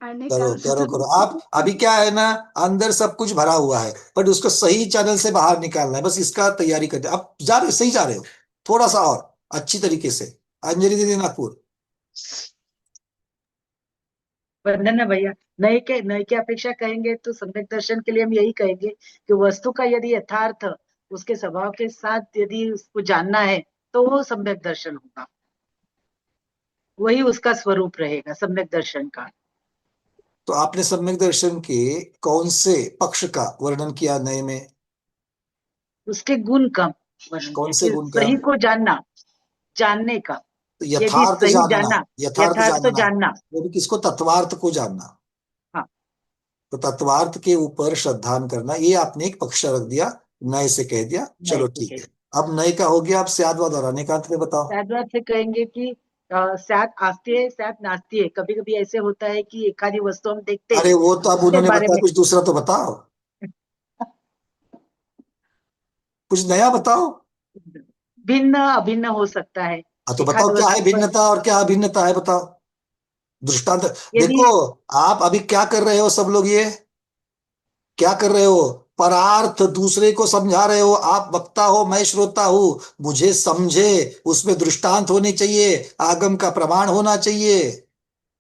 करो करो करो, आप अभी क्या है ना, अंदर सब कुछ भरा हुआ है, बट उसको सही चैनल से बाहर निकालना है, बस इसका तैयारी करते आप जा रहे हो, सही जा रहे हो, थोड़ा सा और अच्छी तरीके से। अंजलि दीदी नागपुर। वंदना भैया, नए के अपेक्षा कहेंगे तो सम्यक दर्शन के लिए हम यही कहेंगे कि वस्तु का यदि यथार्थ उसके स्वभाव के साथ यदि उसको जानना है तो वो सम्यक दर्शन होगा, वही उसका स्वरूप रहेगा सम्यक दर्शन का। तो आपने सम्यक दर्शन के कौन से पक्ष का वर्णन किया नए में? उसके गुण का वर्णन कौन किया से कि गुण का? सही को जानना, जानने का, तो यदि यथार्थ सही जानना, जाना, यथार्थ यथार्थ जानना, जानना। वो भी किसको? तत्वार्थ को जानना। हाँ, तो तत्वार्थ के ऊपर श्रद्धान करना, ये आपने एक पक्ष रख दिया, नए से कह दिया, नए चलो से ठीक कहेंगे। है। अब नए का हो गया, अब स्याद्वाद और अनेकांत में बताओ। त्याद्वाद से कहेंगे कि स्यात् आस्ती है, स्यात् नास्ती है। कभी कभी ऐसे होता है कि एखादी वस्तु हम देखते हैं अरे वो तो अब उसके उन्होंने बारे बताया, में कुछ दूसरा तो बताओ, कुछ नया बताओ। भिन्न अभिन्न हो सकता है। हाँ तो बताओ, एखाद क्या है वस्तु पर भिन्नता और क्या अभिन्नता है, बताओ दृष्टांत। यदि देखो, आप अभी क्या कर रहे हो सब लोग, ये क्या कर रहे हो? परार्थ दूसरे को समझा रहे हो, आप वक्ता हो मैं श्रोता हूं, मुझे समझे, उसमें दृष्टांत होने चाहिए, आगम का प्रमाण होना चाहिए,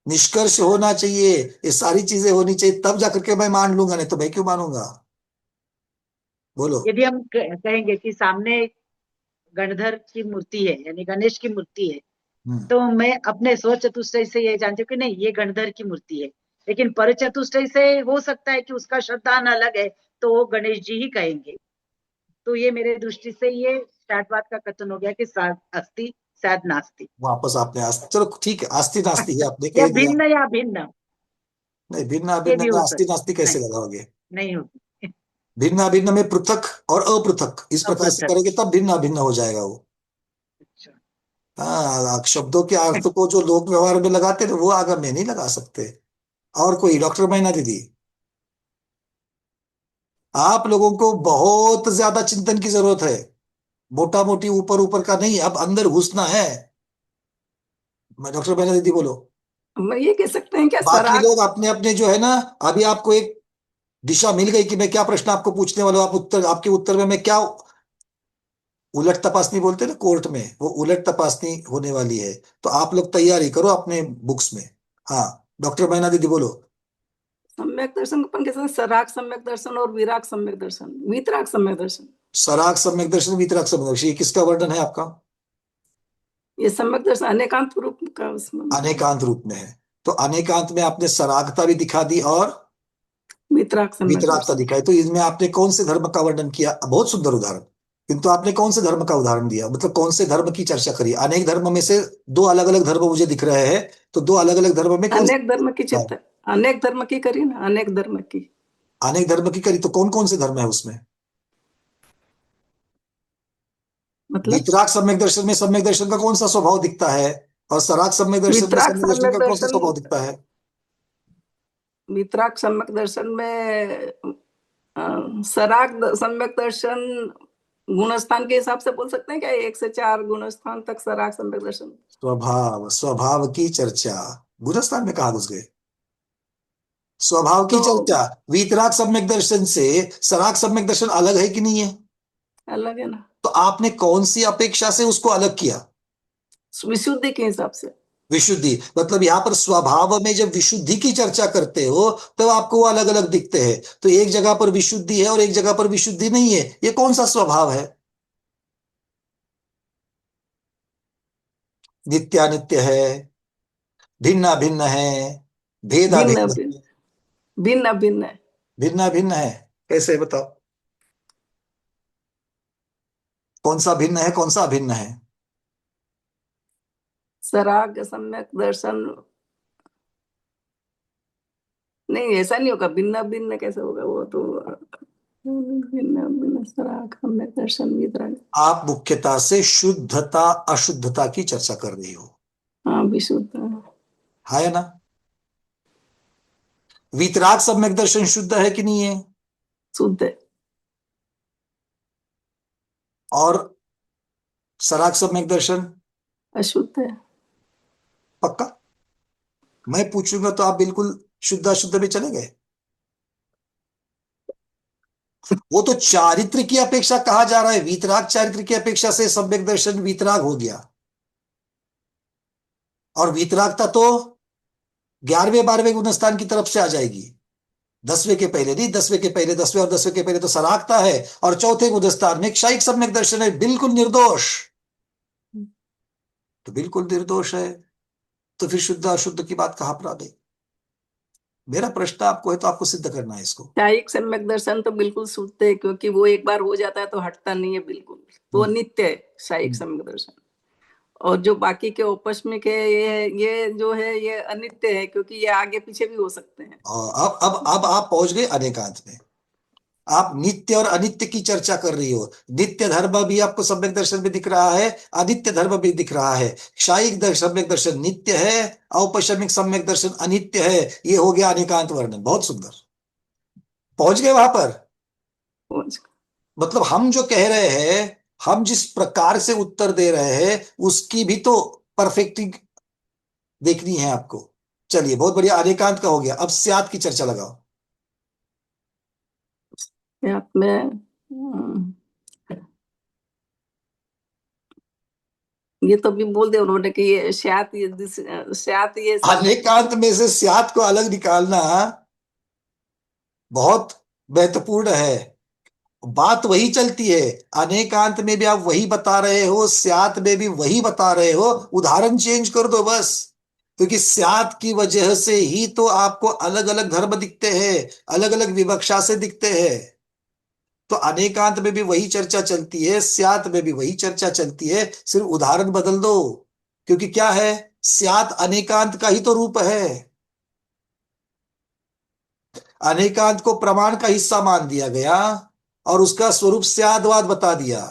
निष्कर्ष होना चाहिए, ये सारी चीजें होनी चाहिए, तब जाकर के मैं मान लूंगा, नहीं तो मैं क्यों मानूंगा? बोलो। यदि हम कहेंगे कि सामने गणधर की मूर्ति है यानी गणेश की मूर्ति है, हम्म। तो मैं अपने स्व चतुष्टय से ये जानती हूँ कि नहीं ये गणधर की मूर्ति है, लेकिन पर चतुष्टय से हो सकता है कि उसका श्रद्धान अलग है तो वो गणेश जी ही कहेंगे। तो ये मेरे दृष्टि से ये शादवाद का कथन हो गया कि साध अस्ति शायद नास्ति, वापस आपने चलो ठीक है, आस्ती नास्ती है आपने या कह दिया। भिन्न या भिन्न, नहीं, भिन्न ये अभिन्न भी में हो आस्ती सकता। नास्ती कैसे नहीं, लगाओगे? नहीं होगी। भिन्न अभिन्न में पृथक और अपृथक इस प्रकार से अपृथक। करेंगे तब भिन्न अभिन्न हो जाएगा वो। अच्छा, हाँ, शब्दों के अर्थ को जो लोक व्यवहार में लगाते थे वो आगम में नहीं लगा सकते। और कोई? डॉक्टर मैना दीदी, आप लोगों को बहुत ज्यादा चिंतन की जरूरत है, मोटा मोटी ऊपर ऊपर का नहीं, अब अंदर घुसना है। डॉक्टर मैना दीदी बोलो। हम ये कह सकते हैं क्या बाकी सराग? लोग अपने अपने जो है ना, अभी आपको एक दिशा मिल गई कि मैं क्या प्रश्न आपको पूछने वाला हूं, आप उत्तर, आपके उत्तर में मैं क्या, उलट तपासनी बोलते हैं ना कोर्ट में, वो उलट तपासनी होने वाली है। तो आप लोग तैयारी करो अपने बुक्स में। हाँ, डॉक्टर मैना दीदी बोलो। सम्यक दर्शन को अपन कहते हैं सराग सम्यक दर्शन और विराग सम्यक दर्शन, वीतराग सम्यक दर्शन। सराग सम्यक दर्शन, वितराग सम्यक दर्शन, ये किसका वर्णन है आपका? ये सम्यक दर्शन अनेकांत रूप का उसमें अनेकांत रूप में है, तो अनेकांत में आपने सरागता भी दिखा दी और वीतराग सम्यक वितरागता दर्शन। दिखाई, तो इसमें आपने कौन से धर्म का वर्णन किया? बहुत सुंदर उदाहरण, किंतु आपने कौन से धर्म का उदाहरण दिया, मतलब कौन से धर्म की चर्चा करी? अनेक धर्म में से दो अलग अलग धर्म मुझे दिख रहे हैं, तो दो अलग अलग धर्म में कौन अनेक धर्म की सा? चिंता, अनेक धर्म की करी ना, अनेक धर्म की। अनेक धर्म की करी, तो कौन कौन से धर्म है उसमें? मतलब वितराग सम्यक दर्शन में सम्यक दर्शन का कौन सा स्वभाव दिखता है, और सराग सम्यक दर्शन में वितराग सम्यक दर्शन सम्यक का कौन सा दर्शन, स्वभाव दिखता है? वितराग सम्यक दर्शन में सराग सम्यक दर्शन गुणस्थान के हिसाब से बोल सकते हैं क्या? 1 से 4 गुणस्थान तक सराग सम्यक दर्शन। स्वभाव, स्वभाव की चर्चा, गुणस्थान में कहा घुस गए? स्वभाव की तो चर्चा, वीतराग सम्यक दर्शन से सराग सम्यक दर्शन अलग है कि नहीं है? अलग है ना। तो आपने कौन सी अपेक्षा से उसको अलग किया? विशुद्धि के हिसाब से। विशुद्धि मतलब यहां पर स्वभाव में जब विशुद्धि की चर्चा करते हो तो आपको वो अलग अलग दिखते हैं। तो एक जगह पर विशुद्धि है और एक जगह पर विशुद्धि नहीं है, ये कौन सा स्वभाव है? नित्यानित्य है, भिन्ना भिन्न है, भेदा भिन्न भेद भिन्न, है, भिन्न भिन्न है। भिन्ना भिन्न है। कैसे बताओ, कौन सा भिन्न है, कौन सा अभिन्न है? सराग सम्यक दर्शन, नहीं ऐसा नहीं होगा, भिन्न भिन्न कैसे होगा वो तो। भिन्न भिन्न सराग सम्यक दर्शन वितरण। आप मुख्यतः से शुद्धता अशुद्धता की चर्चा कर रही हो, हाँ विशुद्ध, है ना? वीतराग सम्यक दर्शन शुद्ध है कि नहीं है? शुद्ध है। और सराग सम्यक दर्शन अशुद्ध है। पक्का? मैं पूछूंगा तो आप बिल्कुल शुद्ध अशुद्ध में चले गए। वो तो चारित्र की अपेक्षा कहा जा रहा है, वीतराग चारित्र की अपेक्षा से सम्यक दर्शन वीतराग हो गया। और वीतरागता तो 11वें 12वें गुणस्थान की तरफ से आ जाएगी, 10वें के पहले नहीं, 10वें के पहले, 10वें और 10वें के पहले तो सरागता है, और चौथे गुणस्थान में क्षयिक सम्यक दर्शन है, बिल्कुल निर्दोष। तो बिल्कुल निर्दोष है तो फिर शुद्ध अशुद्ध की बात कहां पर आ गई? मेरा प्रश्न आपको है तो आपको सिद्ध करना है इसको। शायिक सम्यक दर्शन तो बिल्कुल शुद्ध है, क्योंकि वो एक बार हो जाता है तो हटता नहीं है बिल्कुल, तो वो नित्य है शायिक सम्यक दर्शन। और जो बाकी के औपस्मिक है, ये जो है ये अनित्य है, क्योंकि ये आगे पीछे भी हो सकते हैं। और अब आप पहुंच गए अनेकांत में। आप नित्य और अनित्य की चर्चा कर रही हो। नित्य धर्म भी आपको सम्यक दर्शन में दिख रहा है, अनित्य धर्म भी दिख रहा है। क्षयिक सम्यक दर्शन नित्य है, औपशमिक सम्यक दर्शन अनित्य है। ये हो गया अनेकांत वर्णन, बहुत सुंदर, पहुंच गए वहां पर। मतलब हम जो कह रहे हैं, हम जिस प्रकार से उत्तर दे रहे हैं उसकी भी तो परफेक्ट देखनी है आपको। चलिए बहुत बढ़िया, अनेकांत का हो गया, अब स्यात की चर्चा लगाओ। में ये तो भी बोल दे उन्होंने कि ये स्यात, ये अनेकांत में से स्यात को अलग निकालना बहुत महत्वपूर्ण है। बात वही चलती है, अनेकांत में भी आप वही बता रहे हो, स्यात में भी वही बता रहे हो, उदाहरण चेंज कर दो बस। क्योंकि स्यात की वजह से ही तो आपको अलग अलग धर्म दिखते हैं, अलग अलग विवक्षा से दिखते हैं। तो अनेकांत में भी वही चर्चा चलती है, स्यात में भी वही चर्चा चलती है, सिर्फ उदाहरण बदल दो। क्योंकि क्या है, स्यात अनेकांत का ही तो रूप है। अनेकांत को प्रमाण का हिस्सा मान दिया गया और उसका स्वरूप स्यादवाद बता दिया।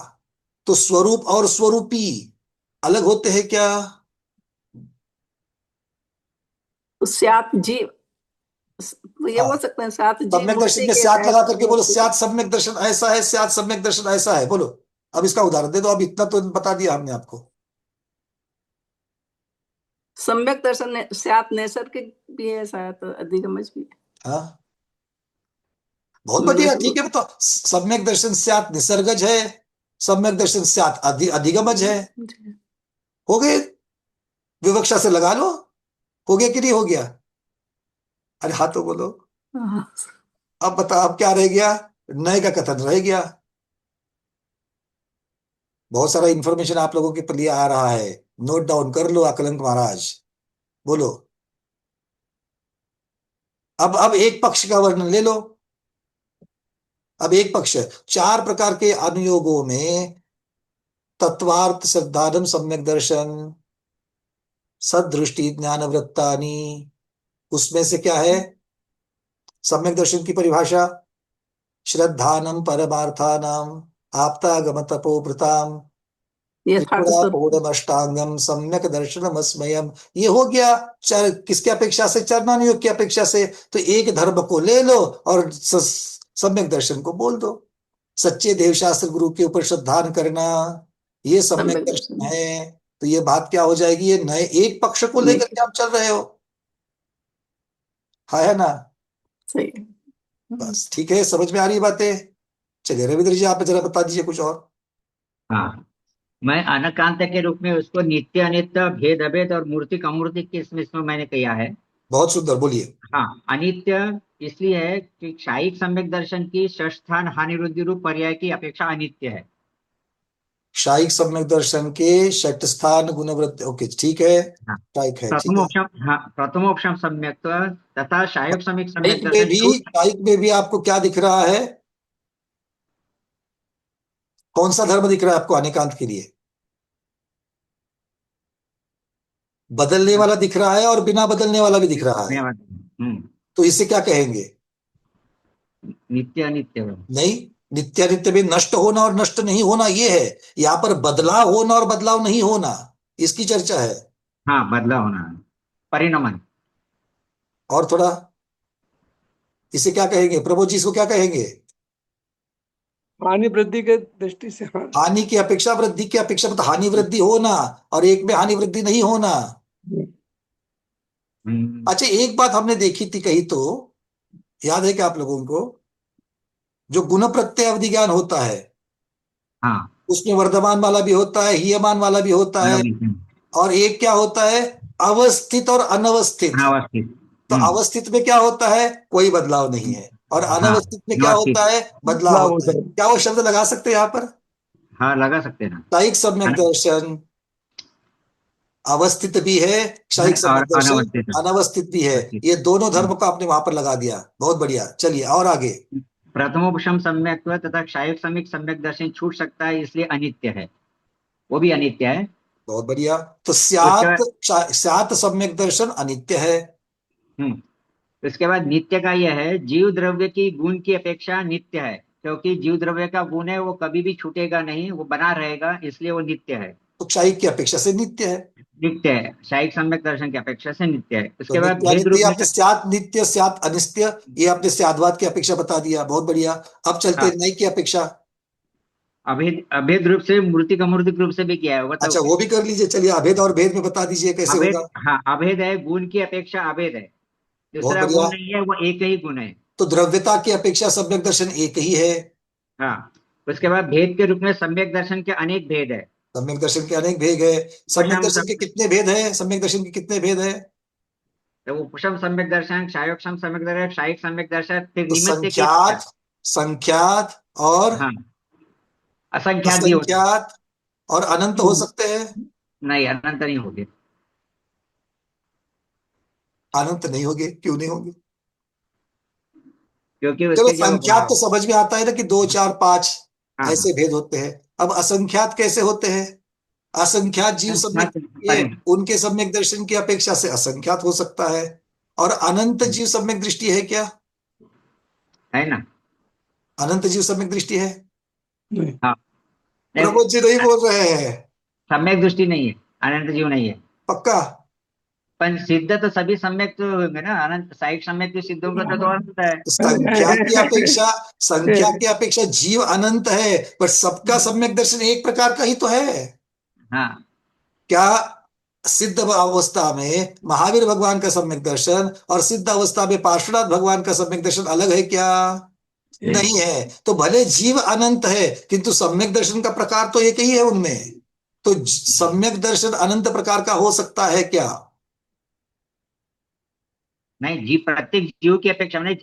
तो स्वरूप और स्वरूपी अलग होते हैं क्या? स्यात जीव, तो ये बोल सकते हैं सात जीव सम्यक दर्शन मूर्ति में के स्यात लगा करके बोलो, तहत। स्यात सम्यक दर्शन ऐसा है, स्यात सम्यक दर्शन ऐसा है, बोलो। अब इसका उदाहरण दे दो, अब इतना तो बता दिया हमने आपको। सम्यक दर्शन स्यात नैसर्गिक भी है, शायद अधिगमज भी है। हाँ बहुत मेरे बढ़िया, को ठीक है। तो सम्यक दर्शन स्यात निसर्गज है, सम्यक दर्शन स्यात अधिगमज है। हो गए, विवक्षा से लगा लो, हो गया कि नहीं हो गया? अरे हाँ तो बोलो। हाँ। अब बता, अब क्या रह गया? नए का कथन रह गया। बहुत सारा इंफॉर्मेशन आप लोगों के लिए आ रहा है, नोट डाउन कर लो अकलंक महाराज, बोलो। अब एक पक्ष का वर्णन ले लो। अब एक पक्ष, 4 प्रकार के अनुयोगों में तत्वार्थ श्रद्धानम सम्यक दर्शन, सदृष्टि ज्ञान वृत्तानि, उसमें से क्या है सम्यक दर्शन की परिभाषा? श्रद्धानम परमार्थानाम आप्तागम तपोभृताम यथार्थ स्वरूप। त्रिपुरापूर्णमष्टांगम सम्यक दर्शनम अस्मयम। ये हो गया किसके अपेक्षा से? चरणानुयोग की अपेक्षा से। तो एक धर्म को ले लो और सम्यक दर्शन को बोल दो। सच्चे देवशास्त्र गुरु के ऊपर श्रद्धान करना, ये सम्यक सम्यक दर्शन दर्शन है। तो ये बात क्या हो जाएगी? ये नए एक पक्ष को लेकर के आप चल रहे हो, है ना? सही है। बस ठीक है, समझ में आ रही है बातें? चलिए रविंद्र जी, आप जरा बता दीजिए कुछ और। हाँ, मैं अनकांत के रूप में उसको नित्य अनित्य भेद अभेद और मूर्तिक अमूर्तिक के इसमें मैंने किया है। बहुत सुंदर, बोलिए। हाँ, अनित्य इसलिए है कि क्षायिक सम्यक दर्शन की षष्ठान हानि वृद्धि रूप पर्याय की अपेक्षा अनित्य है। शाइक सम्यक दर्शन के षट स्थान गुणवृत्ति, ओके ठीक है, हाँ, शाइक है, ठीक है। हाँ, प्रथमोपशम सम्यक तथा शायक सम्यक सम्यक शाइक में दर्शन भी, छूट। शाइक में भी आपको क्या दिख रहा है? कौन सा धर्म दिख रहा है आपको अनेकांत के लिए? बदलने वाला दिख रहा है और बिना बदलने वाला भी दिख रहा है। तो इसे क्या कहेंगे? नित्य अनित्य। नहीं, नित्यानित्य में नष्ट होना और नष्ट नहीं होना ये है। यहां पर बदलाव होना और बदलाव नहीं होना, इसकी चर्चा है। हाँ, बदला होना, परिणमन। और थोड़ा इसे क्या कहेंगे प्रभु जी, इसको क्या कहेंगे? हानि वृद्धि के दृष्टि से, हाँ। हानि की अपेक्षा वृद्धि की अपेक्षा, मतलब हानि वृद्धि होना और एक में हानि वृद्धि नहीं होना। अच्छा, एक बात हमने देखी थी कही तो, याद है क्या आप लोगों को? जो गुण प्रत्यय अवधि ज्ञान होता है, हाँ, उसमें वर्धमान वाला भी होता है, हीयमान वाला भी होता है, और एक क्या होता है? अवस्थित और अनवस्थित। अनावस्थित। तो अवस्थित में क्या होता है? कोई बदलाव नहीं है, और हाँ, अनवस्थित में क्या अवस्थित। होता है? बदलाव बदलाव होता होता है। है। क्या वो शब्द लगा सकते हैं यहाँ पर? हाँ, लगा सकते हैं ना। क्षयिक सम्यक दर्शन अवस्थित भी है, क्षयिक और सम्यक दर्शन अनावस्थित। अनवस्थित भी है। ये दोनों धर्म को आपने वहां पर लगा दिया, बहुत बढ़िया। चलिए और आगे। प्रथमोपशम सम्यक तथा क्षायक सम्यक सम्यक दर्शन छूट सकता है, इसलिए अनित्य है, वो भी अनित्य है। बहुत बढ़िया। तो उसके स्यात, बाद स्यात सम्यक दर्शन अनित्य है। उसके बाद नित्य का यह है, जीव द्रव्य की गुण की अपेक्षा नित्य है, क्योंकि जीव द्रव्य का गुण है वो कभी भी छूटेगा नहीं, वो बना रहेगा, इसलिए वो नित्य है। तो क्षयिक की अपेक्षा से नित्य है। नित्य है, शायिक सम्यक दर्शन की अपेक्षा से नित्य है। तो उसके बाद नित्य भेद अनित्य रूप ये में आपने स्यात नित्य स्यात अनित्य, ये आपने स्याद्वाद की अपेक्षा बता दिया, बहुत बढ़िया। अब चलते हाँ, हैं नई की अपेक्षा। अभेद अभेद रूप से मूर्तिक अमूर्तिक रूप से भी किया है वो तो। अच्छा, वो भी कर लीजिए। चलिए अभेद और भेद में बता दीजिए कैसे अभेद, होगा। हाँ, अभेद है, गुण की अपेक्षा अभेद है, बहुत दूसरा बढ़िया। गुण नहीं है, वो एक ही गुण है। तो द्रव्यता की अपेक्षा सम्यक दर्शन एक ही है। हाँ, उसके बाद भेद के रूप में सम्यक दर्शन के अनेक भेद है। सम्यक दर्शन के अनेक भेद है। सम्यक उपशम दर्शन के कितने भेद है? सम्यक दर्शन के कितने भेद है? तो उपशम सम्यक दर्शन, क्षायोक्षम सम्यक दर्शन, क्षायिक सम्यक दर्शन, फिर तो निमित्त की अपेक्षा। संख्यात, संख्यात और हाँ, असंख्यात भी होते हैं। असंख्यात और अनंत हो सकते हैं। नहीं, अनंत नहीं होंगे। अनंत नहीं होंगे, क्यों नहीं होंगे? क्योंकि चलो, उसके जो संख्यात तो समझ में आता है ना कि दो चार पांच हाँ, ऐसे भेद होते हैं। अब असंख्यात कैसे होते हैं? असंख्यात जीव सम्यक संख्यात ये उनके सम्यक दर्शन की अपेक्षा से असंख्यात हो सकता है। और अनंत जीव सम्यक दृष्टि है क्या? है ना। अनंत जीव सम्यक दृष्टि है? नहीं। हाँ, नहीं, प्रमोद जी नहीं बोल रहे हैं। सम्यक दृष्टि नहीं है, अनंत जीव नहीं है। पक्का? पर सिद्ध तो सभी सम्यक तो होंगे ना, अनंत साइक सम्यक तो सिद्ध होगा तो अनंत है। तो संख्या की अपेक्षा, संख्या की अपेक्षा जीव अनंत है, पर सबका सम्यक दर्शन एक प्रकार का ही तो है। हाँ, क्या सिद्ध अवस्था में महावीर भगवान का सम्यक दर्शन और सिद्ध अवस्था में पार्श्वनाथ भगवान का सम्यक दर्शन अलग है क्या? नहीं है। तो भले जीव अनंत है, किंतु सम्यक दर्शन का प्रकार तो एक ही है उनमें। तो सम्यक दर्शन अनंत प्रकार का हो सकता है क्या? नहीं, जीव प्रत्येक जीव की अपेक्षा नहीं,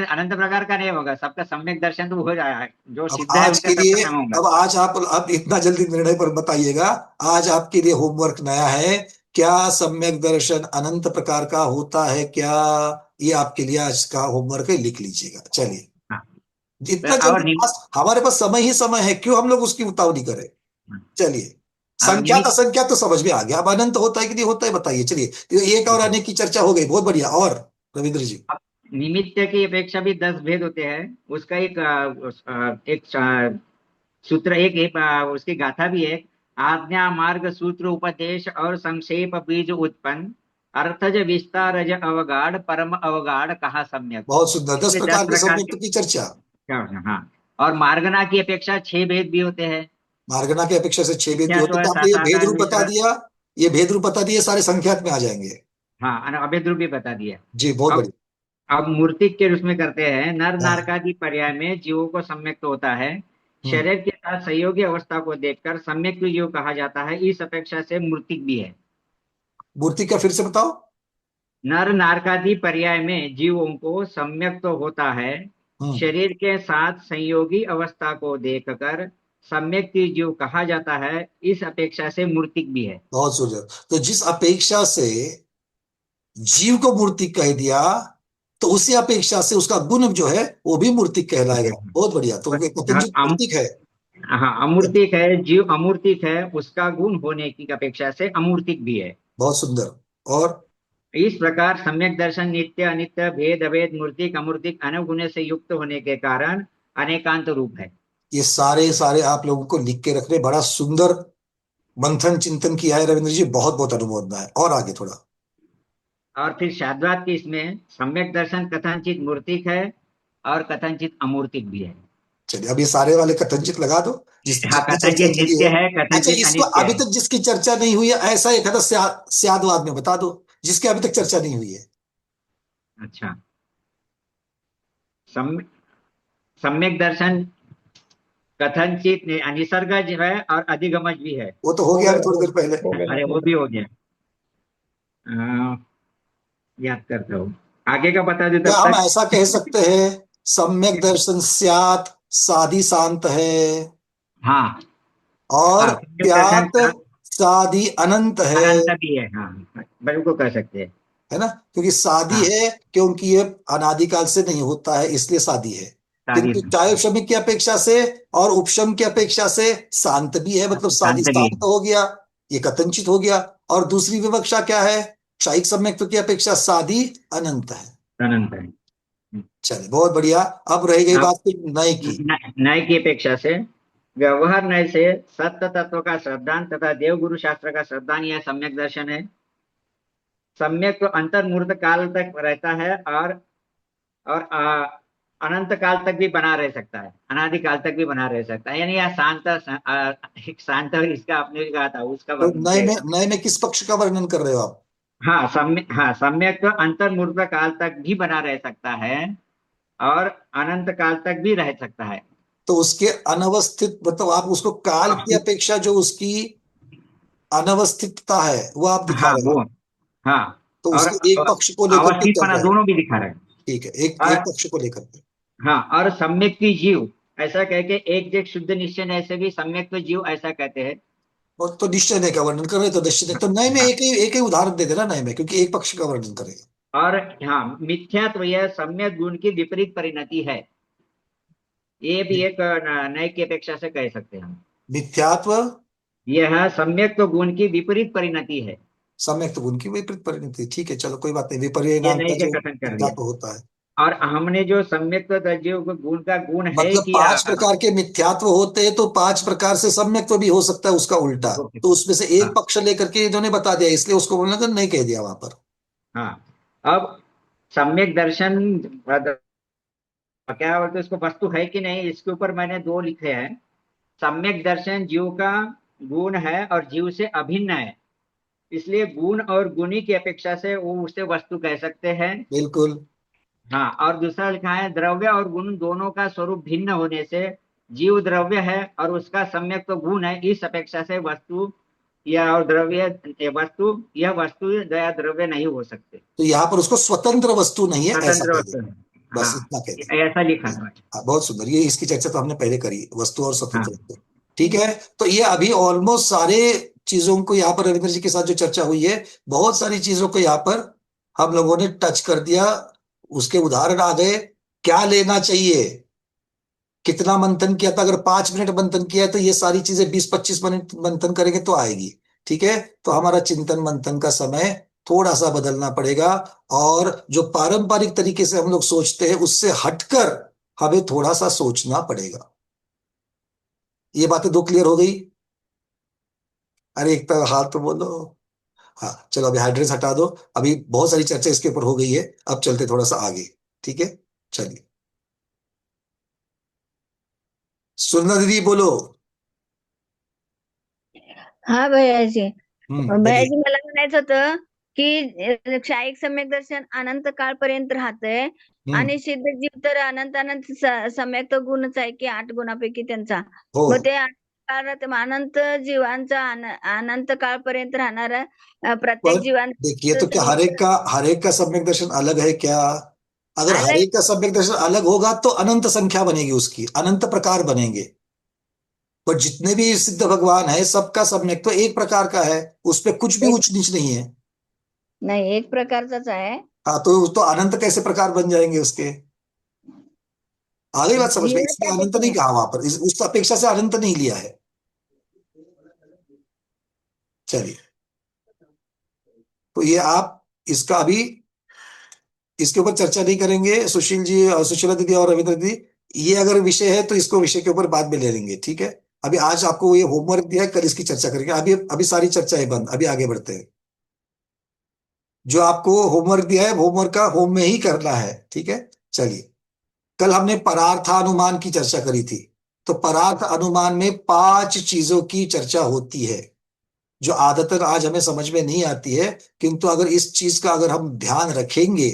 अनंत प्रकार का नहीं होगा, सबका सम्यक दर्शन तो हो जाएगा, जो अब सिद्ध है आज उनका के लिए, सबका सम होगा। अब आज आप इतना जल्दी निर्णय पर बताइएगा। आज आपके लिए होमवर्क नया है। क्या सम्यक दर्शन अनंत प्रकार का होता है क्या? ये आपके लिए आज का होमवर्क है, लिख लीजिएगा। चलिए, हाँ, जितना और जल्दी हमारे पास समय ही समय है, क्यों हम लोग उसकी उतावली करें? चलिए, संख्यात निमित्त। असंख्यात तो समझ में आ गया, अब अनंत होता है कि नहीं होता है बताइए। चलिए, तो एक और अनेक की चर्चा हो गई, बहुत बढ़िया। और रविंद्र जी? निमित्त की अपेक्षा भी 10 भेद होते हैं, उसका एक सूत्र, उसकी गाथा भी है। आज्ञा मार्ग सूत्र उपदेश और संक्षेप बीज उत्पन्न, अर्थज विस्तारज अवगाढ़ परम अवगाढ़ कहा सम्यक। बहुत सुंदर, 10 इसमें 10 प्रकार के प्रकार के सम्यक की चर्चा। क्या होते हैं? हाँ, और मार्गना की अपेक्षा 6 भेद भी होते हैं। मार्गना की अपेक्षा से 6 भेद भी क्या होते, तो है, तो आपने ये भेद साधारण रूप बता मिश्र। दिया। ये भेद रूप बता दिए, सारे संख्यात में आ जाएंगे। हाँ, अभेद रूप भी बता दिया। जी, बहुत अब बढ़िया। अब मूर्तिक के रूप में करते हैं, नर हाँ, नारकादि पर्याय में जीवों को सम्यक्त होता है, शरीर के साथ सहयोगी अवस्था को देखकर सम्यक जीव कहा जाता है। इस अपेक्षा से मूर्तिक भी है। मूर्ति क्या, फिर से बताओ। नर नारकादि पर्याय में जीवों को सम्यक तो होता है, शरीर के साथ संयोगी अवस्था को देखकर सम्यक जीव कहा जाता है। इस अपेक्षा से मूर्तिक भी है। बहुत सुंदर। तो जिस अपेक्षा से जीव को मूर्ति कह दिया, तो उसी अपेक्षा से उसका गुण जो है वो भी मूर्ति कहलाएगा। बहुत बढ़िया। तो पतंजलि मूर्तिक है। हाँ, अमूर्तिक है। जीव अमूर्तिक है, उसका गुण होने की अपेक्षा से अमूर्तिक भी है। बहुत सुंदर। और इस प्रकार सम्यक दर्शन नित्य अनित्य भेद अभेद मूर्तिक अमूर्तिक अनुगुण से युक्त होने के कारण अनेकांत रूप है। ये सारे सारे आप लोगों को लिख के रख रहे, बड़ा सुंदर मंथन चिंतन किया है रविंद्र जी, बहुत बहुत अनुमोदना है। और आगे थोड़ा। और फिर शाद्वात की इसमें सम्यक दर्शन कथनचित मूर्तिक है और कथनचित अमूर्तिक भी है। चलिए, अब ये सारे वाले कथनचित लगा दो जिसकी हाँ, चर्चा कथनचित चली नित्य है। है, अच्छा, कथनचित इसको अनित्य अभी है। तक जिसकी चर्चा नहीं हुई है, ऐसा एक है स्यादवाद में बता दो जिसकी अभी तक चर्चा नहीं हुई है। अच्छा, सम्यक दर्शन कथनचित निसर्गज है और अधिगमज भी है। वो तो हो गया अभी थोड़ी देर पहले। अरे वो भी हो गया। याद करता हूँ, आगे का बता दो क्या तब हम तक। ऐसा कह सकते हैं, सम्यक दर्शन स्यात् साधि शांत है, हाँ और हाँ, सम्यक दर्शन प्यात साधि अनंत है अनंत भी है। हाँ, बिल्कुल कह सकते हैं। है ना? क्योंकि शादी हाँ, है, क्योंकि ये अनादिकाल से नहीं होता है, इसलिए शादी है। शादी किंतु चायोश्रमिक की अपेक्षा से और उपशम की अपेक्षा से शांत भी है, मतलब शादी शांत भी शांत हो गया, ये कथनचित हो गया। और दूसरी विवक्षा क्या है, क्षयिक सम्यक्त्व की अपेक्षा शादी अनंत है। अनंत है। चलिए, बहुत बढ़िया। अब रह गई अब बात फिर नए की। न्याय की अपेक्षा से व्यवहार न्याय से सत्य तत्व का श्रद्धान तथा देवगुरु शास्त्र का श्रद्धान यह सम्यक दर्शन है। सम्यक तो अंतर्मूर्त काल तक रहता है और अनंत काल तक भी बना रह सकता है, अनादि काल तक भी बना रह सकता है। यानी यह शांत इसका आपने भी कहा था, उसका तो वर्णन किया गया। नए में किस पक्ष का वर्णन कर रहे हो आप? हाँ, सम्यक तो अंतर्मूर्त काल तक भी बना रह सकता है और अनंत काल तक भी रह सकता है। तो उसके अनवस्थित, मतलब आप उसको काल की अपेक्षा जो उसकी अनवस्थितता है वो आप दिखा हाँ रहे हो। वो, हाँ, तो और उसके एक पक्ष को लेकर के अवस्थित चल पना रहे हैं। दोनों भी दिखा रहे हैं। ठीक है, एक और एक पक्ष को लेकर के। हाँ, और सम्यक की जीव ऐसा कह के एक एक शुद्ध निश्चय ऐसे भी सम्यक जीव ऐसा कहते हैं। और तो निश्चय नए का वर्णन कर रहे, तो निश्चय तो नए में हाँ, एक ही उदाहरण दे देना नए में, क्योंकि एक पक्ष का वर्णन करेगा। और हाँ, मिथ्यात्व यह सम्यक गुण की विपरीत परिणति है। ये भी एक नए की अपेक्षा से कह सकते हैं हम। मिथ्यात्व यह सम्यक तो गुण की विपरीत परिणति है। सम्यक गुण की विपरीत परिणति। ठीक है, चलो कोई बात नहीं, ये विपर्ययनांग नए का के जो कथन कर दिया। मिथ्यात्व होता है। और हमने जो सम्यक जीव गुण का गुण है मतलब कि पांच प्रकार के मिथ्यात्व होते हैं, तो पांच प्रकार से सम्यक भी हो सकता है उसका उल्टा। तो उसमें से एक हाँ पक्ष लेकर के इन्होंने बता दिया, इसलिए उसको बोलना तो नहीं कह दिया वहां पर। हाँ, अब सम्यक दर्शन क्या बोलते हैं, उसको वस्तु है कि नहीं, इसके ऊपर मैंने दो लिखे हैं। सम्यक दर्शन जीव का गुण है और जीव से अभिन्न है, इसलिए गुण और गुणी की अपेक्षा से वो उसे वस्तु कह सकते हैं। बिल्कुल। हाँ, और दूसरा लिखा है द्रव्य और गुण दोनों का स्वरूप भिन्न होने से जीव द्रव्य है और उसका सम्यक तो गुण है। इस अपेक्षा से वस्तु या और यह वस्तु या द्रव्य नहीं हो सकते। तो यहाँ पर उसको स्वतंत्र वस्तु नहीं है ऐसा स्वतंत्र कह वस्तु दो। है। बस हाँ, इतना कह दो। ऐसा लिखा है। हाँ, बहुत सुंदर। ये इसकी चर्चा तो हमने पहले करी, वस्तु और हाँ स्वतंत्र वस्तु। ठीक है। तो ये अभी ऑलमोस्ट सारे चीजों को यहाँ पर रविंद्र जी के साथ जो चर्चा हुई है, बहुत सारी चीजों को यहाँ पर हम लोगों ने टच कर दिया। उसके उदाहरण आ गए, क्या लेना चाहिए, कितना मंथन किया था। अगर 5 मिनट मंथन किया है तो ये सारी चीजें 20-25 मिनट मंथन करेंगे तो आएगी। ठीक है। तो हमारा चिंतन मंथन का समय थोड़ा सा बदलना पड़ेगा, और जो पारंपरिक तरीके से हम लोग सोचते हैं उससे हटकर हमें थोड़ा सा सोचना पड़ेगा। ये बातें दो क्लियर हो गई? अरे एक तो हाथ तो बोलो। हाँ, चलो अभी हाइड्रेस हटा दो। अभी बहुत सारी चर्चा इसके ऊपर हो गई है, अब चलते थोड़ा सा आगे। ठीक है, चलिए। सुनना दीदी, बोलो। हा भैयाजी, भैयाजी बोलिए। मला म्हणायचं होतं की क्षायिक सम्यक दर्शन अनंत काळपर्यंत राहतंय आणि सिद्ध जीव तर अनंत अनंत सम्यक तर गुणच आहे की 8 गुणापैकी त्यांचा. हो मग ते अनंत जीवांचा अनंत काळपर्यंत राहणारा प्रत्येक पर देखिए, तो क्या जीवांचा हर एक का सम्यक दर्शन अलग है क्या? अगर हर अलग एक का सम्यक दर्शन अलग होगा तो अनंत संख्या बनेगी, उसकी अनंत प्रकार बनेंगे। पर जितने भी सिद्ध भगवान है सबका सम्यक तो एक प्रकार का है, उस पे कुछ भी ऊंच नीच नहीं है। नाही, एक प्रकारचाच आहे. हाँ, तो अनंत कैसे प्रकार बन जाएंगे उसके? आ गई बात समझ में? जीवच इसलिए आहे अनंत नहीं ते. कहा वहां पर, उस अपेक्षा से अनंत नहीं लिया है। चलिए, तो ये आप इसका अभी इसके ऊपर चर्चा नहीं करेंगे, सुशील जी और सुशीला दीदी और रविंद्र दीदी। ये अगर विषय है तो इसको विषय के ऊपर बाद में ले लेंगे, ठीक है? अभी आज आपको ये होमवर्क दिया है, कल इसकी चर्चा करेंगे। अभी अभी सारी चर्चाएं बंद, अभी आगे बढ़ते हैं। जो आपको होमवर्क दिया है, होमवर्क का होम में ही करना है, ठीक है? चलिए, कल हमने परार्थानुमान की चर्चा करी थी। तो परार्थ अनुमान में 5 चीजों की चर्चा होती है जो आदतन आज हमें समझ में नहीं आती है, किंतु अगर इस चीज का अगर हम ध्यान रखेंगे,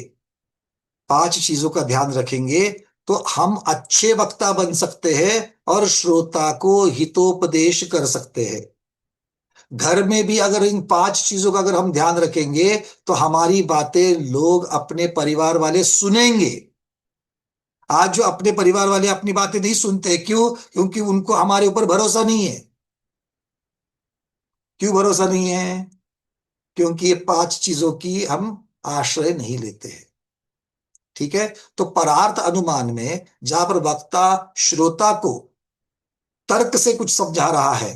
5 चीजों का ध्यान रखेंगे, तो हम अच्छे वक्ता बन सकते हैं और श्रोता को हितोपदेश कर सकते हैं। घर में भी अगर इन 5 चीजों का अगर हम ध्यान रखेंगे तो हमारी बातें लोग, अपने परिवार वाले सुनेंगे। आज जो अपने परिवार वाले अपनी बातें नहीं सुनते, क्यों? क्योंकि उनको हमारे ऊपर भरोसा नहीं है। क्यों भरोसा नहीं है? क्योंकि ये 5 चीजों की हम आश्रय नहीं लेते हैं, ठीक है? तो परार्थ अनुमान में जहां पर वक्ता श्रोता को तर्क से कुछ समझा रहा है,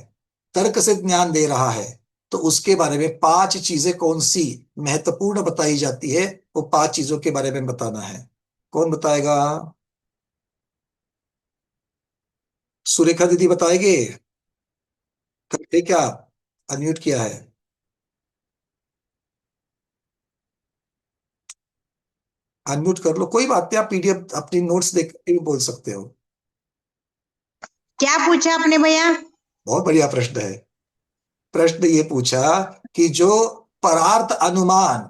तर्क से ज्ञान दे रहा है, तो उसके बारे में 5 चीजें कौन सी महत्वपूर्ण बताई जाती है, वो 5 चीजों के बारे में बताना है। कौन बताएगा? सुरेखा दीदी बताएंगे? करते क्या? अनम्यूट किया है। अनम्यूट कर लो, कोई बात नहीं, आप पीडीएफ अपनी नोट्स देख के भी बोल सकते हो। क्या पूछा आपने भैया? बहुत बढ़िया प्रश्न है। प्रश्न ये पूछा कि जो परार्थ अनुमान,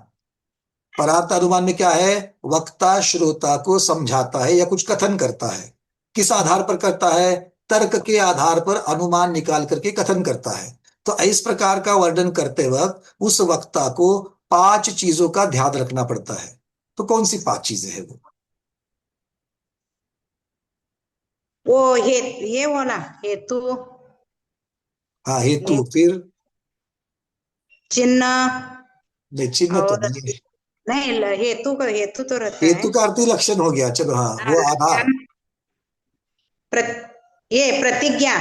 परार्थ अनुमान में क्या है? वक्ता श्रोता को समझाता है या कुछ कथन करता है। किस आधार पर करता है? तर्क के आधार पर अनुमान निकाल करके कथन करता है। तो इस प्रकार का वर्णन करते वक्त उस वक्ता को 5 चीजों का ध्यान रखना पड़ता है। तो कौन सी 5 चीजें हैं वो ये वो ना हेतु, हाँ, हेतु, फिर चिन्ह नहीं, चिन्ह तो और नहीं है। नहीं हेतु तो रहता है। हेतु का अर्थ ही लक्षण हो गया, चलो हाँ, वो आधार। प्र, ये प्रतिज्ञा।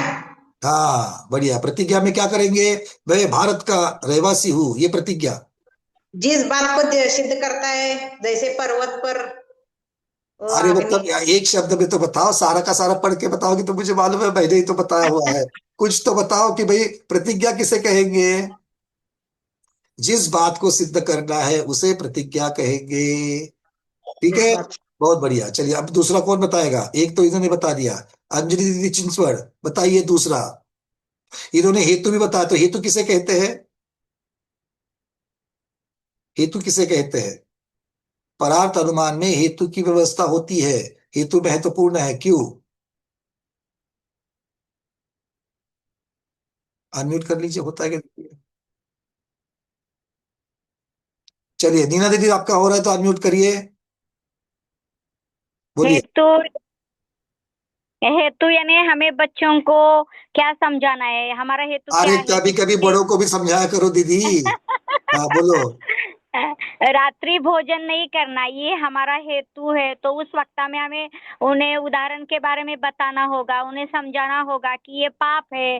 हाँ, बढ़िया। प्रतिज्ञा में क्या करेंगे? मैं भारत का रहवासी हूं, ये प्रतिज्ञा। जिस बात को सिद्ध करता है, जैसे पर्वत पर अरे अग्नि। मतलब एक शब्द में तो बताओ, सारा का सारा पढ़ के बताओगे तो मुझे मालूम है, मैंने ही तो बताया हुआ है। कुछ तो बताओ कि भाई प्रतिज्ञा किसे कहेंगे? जिस बात को सिद्ध करना है उसे प्रतिज्ञा कहेंगे, ठीक जिस है? बात बहुत बढ़िया। चलिए, अब दूसरा कौन बताएगा? एक तो इन्होंने बता दिया, अंजलि दीदी चिंचवड़, बताइए दूसरा। इन्होंने हेतु भी बताया, तो हेतु किसे कहते हैं? हेतु किसे कहते हैं? परार्थ अनुमान में हेतु की व्यवस्था होती है, हेतु महत्वपूर्ण है। क्यों? अनम्यूट कर लीजिए, होता है क्या? चलिए, नीना दीदी आपका हो रहा है तो अनम्यूट करिए, बोलिए। हेतु हेतु यानी हमें बच्चों को क्या समझाना है, हमारा हेतु क्या अरे है कभी कभी बड़ों को भी समझाया करो दीदी। हाँ, बोलो। रात्रि भोजन नहीं करना, ये हमारा हेतु है। तो उस वक्त में हमें उन्हें उदाहरण के बारे में बताना होगा, उन्हें समझाना होगा कि ये पाप है,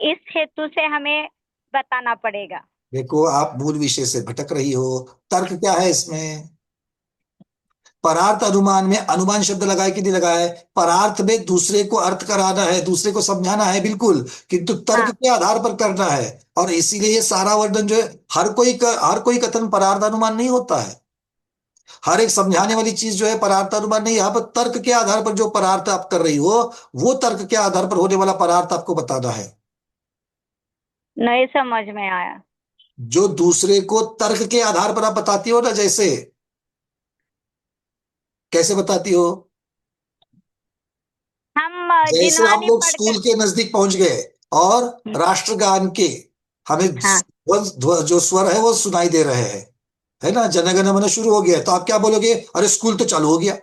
इस हेतु से हमें बताना पड़ेगा। देखो, आप मूल विषय से भटक रही हो। तर्क क्या है इसमें? परार्थ अनुमान में अनुमान शब्द लगाए कि नहीं लगाए? परार्थ में दूसरे को अर्थ कराना है, दूसरे को समझाना है, बिल्कुल, किंतु तर्क हाँ, के आधार पर करना है। और इसीलिए ये सारा वर्णन जो है, हर कोई कथन परार्थ अनुमान नहीं होता है। हर एक समझाने वाली चीज जो है परार्थ अनुमान नहीं, यहाँ पर तर्क के आधार पर जो परार्थ आप कर रही हो, वो तर्क के आधार पर होने वाला परार्थ आपको बताना है। नहीं समझ में आया। जो दूसरे को तर्क के आधार पर आप बताती हो ना, जैसे कैसे बताती हो? हम जैसे हम जिनवानी लोग पढ़कर। स्कूल के नजदीक पहुंच गए और राष्ट्रगान के हमें हाँ। जो स्वर है वो सुनाई दे रहे हैं, है ना, जनगण मन शुरू हो गया, तो आप क्या बोलोगे? अरे स्कूल तो चालू हो गया।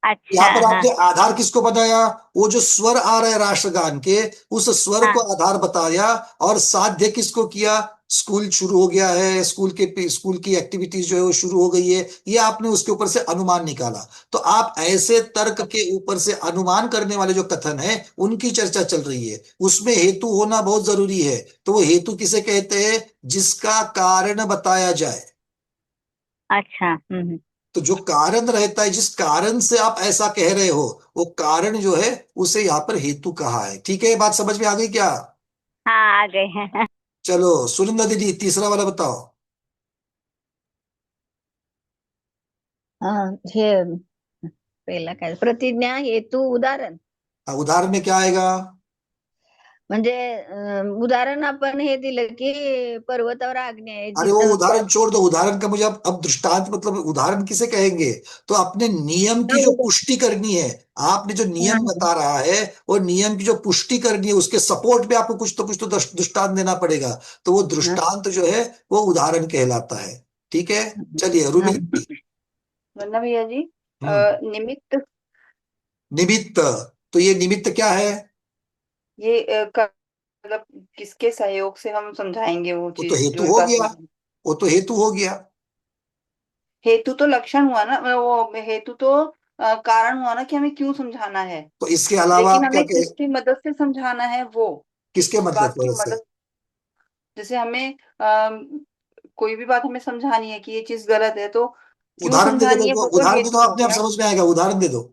अच्छा। यहाँ पर हाँ आपने आधार किसको बताया? वो जो स्वर आ रहे हैं राष्ट्रगान के, उस स्वर को हाँ। आधार बताया, और साध्य किसको किया? स्कूल शुरू हो गया है, स्कूल की एक्टिविटीज जो है वो शुरू हो गई है, ये आपने उसके ऊपर से अनुमान निकाला। तो आप ऐसे तर्क के ऊपर से अनुमान करने वाले जो कथन है उनकी चर्चा चल रही है, उसमें हेतु होना बहुत जरूरी है। तो वो हेतु किसे कहते हैं? जिसका कारण बताया जाए। अच्छा। तो जो कारण रहता है, जिस कारण से आप ऐसा कह रहे हो, वो कारण जो है उसे यहाँ पर हेतु कहा है। ठीक है, ये बात समझ में आ गई क्या? हाँ, आ गए हैं। चलो सुनंदा दीदी, तीसरा वाला बताओ। हे पहिला काय प्रतिज्ञा हेतू उदाहरण उदाहरण में क्या आएगा? म्हणजे उदाहरण आपण हे दिलं की पर्वतावर अग्नी आहे अरे वो जिथं उदाहरण छोड़ दो, उदाहरण का मुझे अब दृष्टांत, मतलब उदाहरण किसे कहेंगे? तो अपने नियम की जो पुष्टि करनी है, आपने जो नियम बता रहा है वो नियम की जो पुष्टि करनी है, उसके सपोर्ट में आपको कुछ तो दृष्टांत देना पड़ेगा। तो वो दृष्टांत जो है वो उदाहरण कहलाता है। ठीक है, चलिए रूबी दीदी। वरना भैया जी निमित्त। निमित्त, तो ये निमित्त क्या है? ये मतलब किसके सहयोग से हम समझाएंगे वो वो तो चीज हेतु जो हो बात गया, वो तो हेतु हो गया। हेतु तो लक्षण हुआ ना, वो हेतु तो कारण हुआ ना कि हमें क्यों समझाना है। तो इसके अलावा लेकिन आप क्या हमें कहे? किसकी मदद से समझाना है वो, किसके किस मतलब बात की की वजह से? मदद। जैसे हमें कोई भी बात हमें समझानी है कि ये चीज गलत है, तो क्यों उदाहरण दे दो समझानी है, देखो, वो तो उदाहरण दे दो, हेतु हो अपने आप गया। समझ में आएगा, उदाहरण दे दो।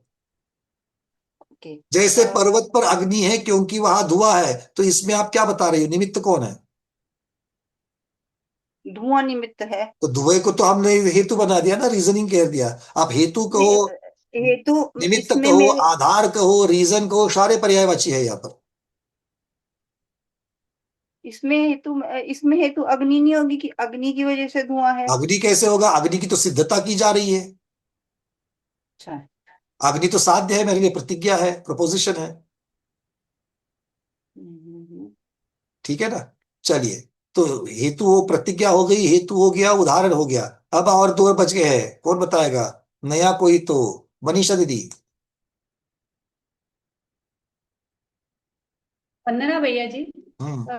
ओके। जैसे पर्वत पर अग्नि है क्योंकि वहां धुआं है, तो इसमें आप क्या बता रहे हो? निमित्त कौन है? धुआं निमित्त है। तो धुएं को तो हमने हेतु बना दिया ना, रीजनिंग कह दिया। आप हेतु कहो, नहीं, हेतु निमित्त इसमें कहो, मेरे आधार कहो, रीजन कहो, सारे पर्यायवाची है यहाँ पर। इसमें हेतु अग्नि नहीं होगी कि अग्नि की वजह से धुआं है। अग्नि कैसे होगा? अग्नि की तो सिद्धता की जा रही है। अच्छा। अग्नि तो साध्य है मेरे लिए, प्रतिज्ञा है, प्रपोजिशन है। हम्म। ठीक है ना? चलिए, तो हेतु हो, प्रतिज्ञा हो गई, हेतु हो गया, उदाहरण हो गया। अब और दो बच गए हैं, कौन बताएगा? नया कोई तो? मनीषा दीदी। वंदना भैया जी। हम्म।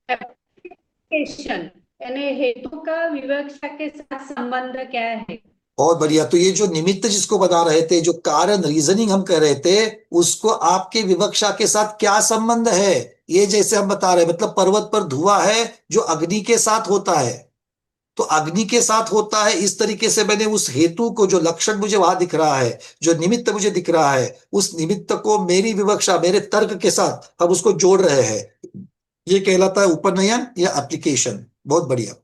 एप्लीकेशन यानी हेतु का विवक्षा के साथ संबंध क्या है? बहुत बढ़िया। तो ये जो निमित्त जिसको बता रहे थे, जो कारण, रीजनिंग हम कह रहे थे, उसको आपके विवक्षा के साथ क्या संबंध है? ये जैसे हम बता रहे हैं, मतलब पर्वत पर धुआं है जो अग्नि के साथ होता है, तो अग्नि के साथ होता है, इस तरीके से मैंने उस हेतु को, जो लक्षण मुझे वहां दिख रहा है, जो निमित्त मुझे दिख रहा है, उस निमित्त को मेरी विवक्षा, मेरे तर्क के साथ हम उसको जोड़ रहे हैं। ये कहलाता है उपनयन या एप्लीकेशन। बहुत बढ़िया।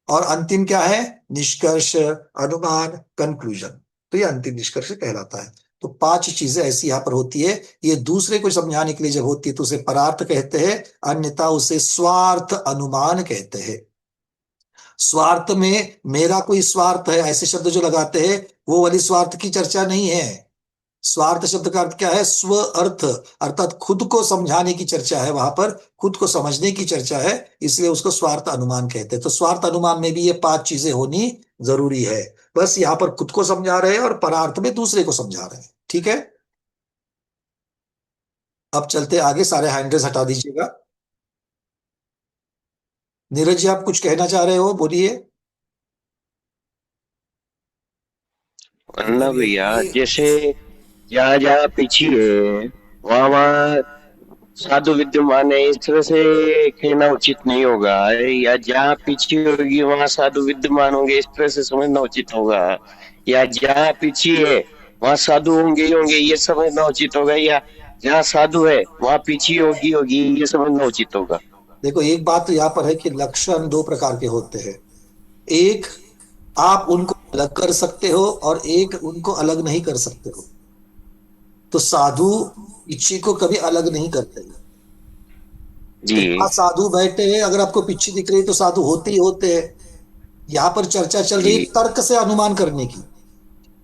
और अंतिम क्या है? निष्कर्ष, अनुमान, कंक्लूजन। तो ये अंतिम निष्कर्ष कहलाता है। तो 5 चीजें ऐसी यहां पर होती है। ये दूसरे को समझाने के लिए जब होती है तो उसे परार्थ कहते हैं, अन्यथा उसे स्वार्थ अनुमान कहते हैं। स्वार्थ में मेरा कोई स्वार्थ है ऐसे शब्द जो लगाते हैं, वो वाली स्वार्थ की चर्चा नहीं है। स्वार्थ शब्द का अर्थ क्या है? स्व अर्थ, अर्थात खुद को समझाने की चर्चा है, वहां पर खुद को समझने की चर्चा है, इसलिए उसको स्वार्थ अनुमान कहते हैं। तो स्वार्थ अनुमान में भी ये 5 चीजें होनी जरूरी है। बस यहाँ पर खुद को समझा रहे हैं और परार्थ में दूसरे को समझा रहे हैं। ठीक है, अब चलते आगे, सारे हैंडल्स हटा दीजिएगा। नीरज जी, आप कुछ कहना चाह रहे हो, बोलिए। वरना भैया जैसे जहाँ जहाँ पीछी है वहाँ वहाँ साधु विद्यमान है, इस तरह से कहना उचित नहीं होगा। या जहाँ पीछी होगी वहाँ साधु विद्यमान होंगे, इस तरह से समझना उचित होगा। या जहाँ पीछी है वहाँ साधु होंगे ही होंगे, ये समझना उचित होगा। या जहाँ साधु है वहाँ पीछी होगी होगी, ये समझना उचित होगा। देखो, एक बात तो यहाँ पर है कि लक्षण 2 प्रकार के होते हैं। एक, आप उनको अलग कर सकते हो, और एक, उनको अलग नहीं कर सकते हो। तो साधु इच्छी को कभी अलग नहीं करते। जी यहाँ साधु बैठे हैं, अगर आपको पिच्ची दिख रही है तो साधु होते ही होते हैं। यहाँ पर चर्चा चल रही है जी तर्क से अनुमान करने की।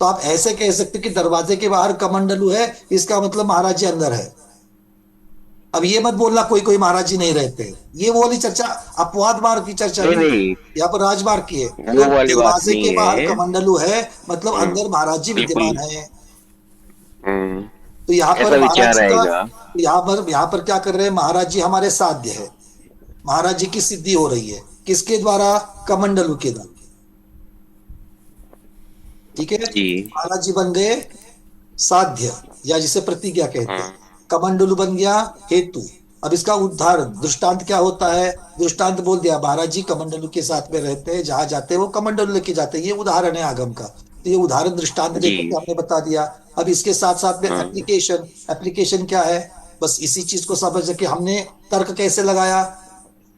तो आप ऐसे कह सकते हैं कि दरवाजे के बाहर कमंडलू है, इसका मतलब महाराज जी अंदर है। अब ये मत बोलना कोई कोई महाराज जी नहीं रहते, ये वो वाली चर्चा अपवाद मार्ग की चर्चा नहीं नहीं है, नहीं, यहाँ पर राजमार्ग की है। तो वो वाली बात दरवाजे नहीं के बाहर है। कमंडलू है मतलब हम्म, अंदर महाराज जी बिल्कुल। विद्यमान है। हम्म, तो यहाँ ऐसा पर महाराज विचार जी का, आएगा। यहाँ पर क्या कर रहे हैं, महाराज जी हमारे साध्य है। महाराज जी की सिद्धि हो रही है किसके द्वारा, कमंडलू के द्वारा। ठीक है, जी महाराज जी बन गए साध्य, या जिसे प्रतिज्ञा कहते हैं। हम्म, कमंडलू बन गया हेतु। अब इसका उदाहरण दृष्टांत क्या होता है, दृष्टांत बोल दिया, महाराज जी कमंडलू के साथ में रहते हैं, जहां जाते हैं वो कमंडलू लेके जाते हैं, ये उदाहरण है आगम का। तो ये उदाहरण दृष्टांत जी देकर के हमने बता दिया। अब इसके साथ साथ में हम्म, एप्लीकेशन, एप्लीकेशन क्या है, बस इसी चीज को समझ के हमने तर्क कैसे लगाया।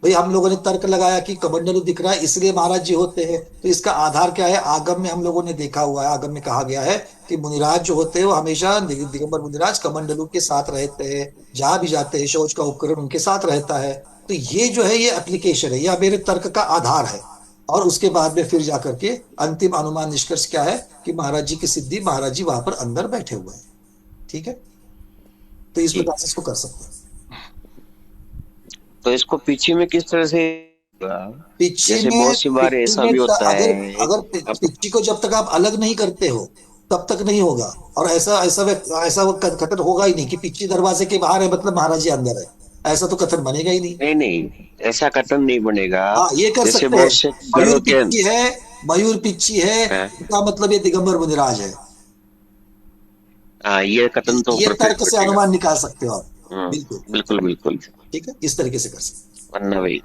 भाई हम लोगों ने तर्क लगाया कि कमंडलू दिख रहा है इसलिए महाराज जी होते हैं। तो इसका आधार क्या है, आगम में हम लोगों ने देखा हुआ है, आगम में कहा गया है कि मुनिराज जो होते हैं वो हमेशा दिगंबर मुनिराज कमंडलू के साथ रहते हैं, जहां भी जाते हैं शौच का उपकरण उनके साथ रहता है। तो ये जो है ये एप्लीकेशन है, यह मेरे तर्क का आधार है। और उसके बाद में फिर जाकर के अंतिम अनुमान निष्कर्ष क्या है कि महाराज जी की सिद्धि, महाराज जी वहां पर अंदर बैठे हुए हैं। ठीक है, तो इस जी। प्रकार से इसको कर सकते हैं। तो इसको पीछे में किस तरह से, पिच्ची जैसे में, बहुत सी बार पिच्ची ऐसा में भी होता अगर है। अगर अब पिच्ची को जब तक आप अलग नहीं करते हो तब तक नहीं होगा। और ऐसा ऐसा ऐसा वो कथन होगा ही नहीं कि पिच्ची दरवाजे के बाहर है मतलब महाराज जी अंदर है, ऐसा तो कथन बनेगा ही नहीं। नहीं नहीं, ऐसा कथन नहीं बनेगा। हाँ ये कर जैसे सकते हैं, बहुत से मयूर घरों के पिच्ची है, मयूर पिच्ची है, इसका मतलब ये दिगंबर मुनिराज है। हाँ, ये कथन तो ये परफेक्ट तर्क से बैठेगा। अनुमान निकाल सकते हो आप, बिल्कुल। बिल्कुल बिल्कुल। ठीक है, इस तरीके से कर सकते हैं। वरना भाई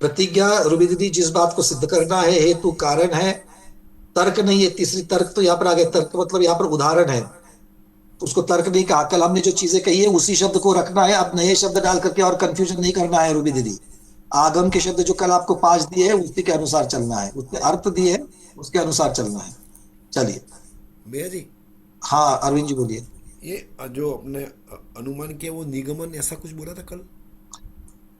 प्रतिज्ञा रूबी दीदी, जिस बात को सिद्ध करना है हेतु कारण है, तर्क नहीं है। तीसरी तर्क तो यहाँ पर आ गया, तर्क मतलब यहाँ पर उदाहरण है, तो उसको तर्क नहीं कहा। कल हमने जो चीजें कही है उसी शब्द को रखना है, अब नए शब्द डाल करके और कंफ्यूजन नहीं करना है रूबी दीदी। आगम के शब्द जो कल आपको 5 दिए हैं उसी के अनुसार चलना है, उसके अर्थ दिए हैं उसके अनुसार चलना है। चलिए, भैया जी, हाँ अरविंद जी बोलिए। ये जो अपने अनुमान किया वो निगमन ऐसा कुछ बोला था कल।